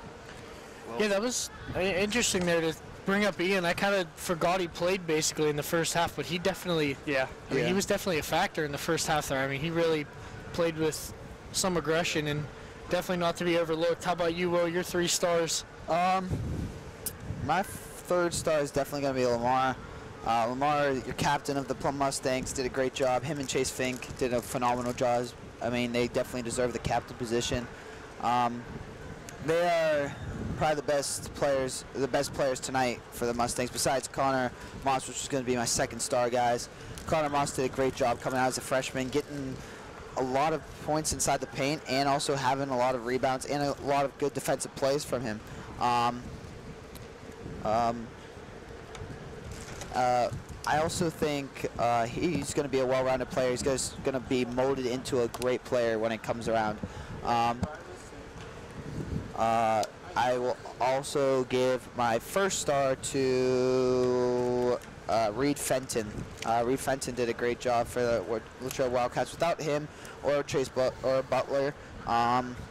Well, Yeah, that was interesting there to bring up Ian. I kind of forgot he played basically in the first half, but he definitely, I mean, he was definitely a factor in the first half there. I mean, he really played with some aggression and definitely not to be overlooked. How about you, Will? Your 3 stars? My 3rd star is definitely going to be Lamar. Lamar, your captain of the Plum Mustangs, did a great job. Him and Chase Fink did a phenomenal job. I mean, they definitely deserve the captain position. They are probably the best players tonight for the Mustangs, besides Connor Moss, which is going to be my 2nd star, guys. Connor Moss did a great job coming out as a freshman, getting a lot of points inside the paint and also having a lot of rebounds and a lot of good defensive plays from him. I also think he's going to be a well-rounded player. He's going to be molded into a great player when it comes around. I will also give my 1st star to Reed Fenton. Reed Fenton did a great job for the Latrobe Wildcats. Without him or Butler,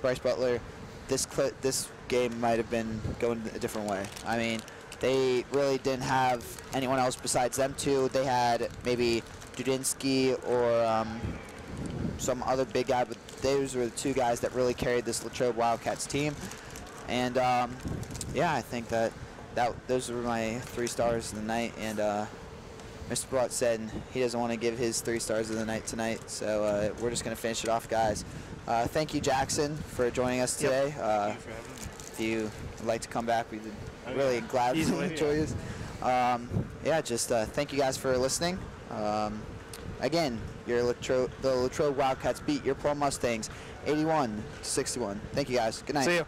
Bryce Butler, this game might have been going a different way. I mean, they really didn't have anyone else besides them 2. They had maybe Dudzinski or some other big guy, but those were the 2 guys that really carried this Latrobe Wildcats team. And yeah, I think that those were my 3 stars of the night. And Mr. Blunt said he doesn't want to give his 3 stars of the night tonight, so we're just going to finish it off, guys. Thank you, Jackson, for joining us today. Thank you for having me. If you would like to come back, we'd really glad to enjoy this. Yeah, just thank you guys for listening. Again, the Latrobe Wildcats beat your Plum Mustangs 81-61. Thank you, guys. Good night. See you.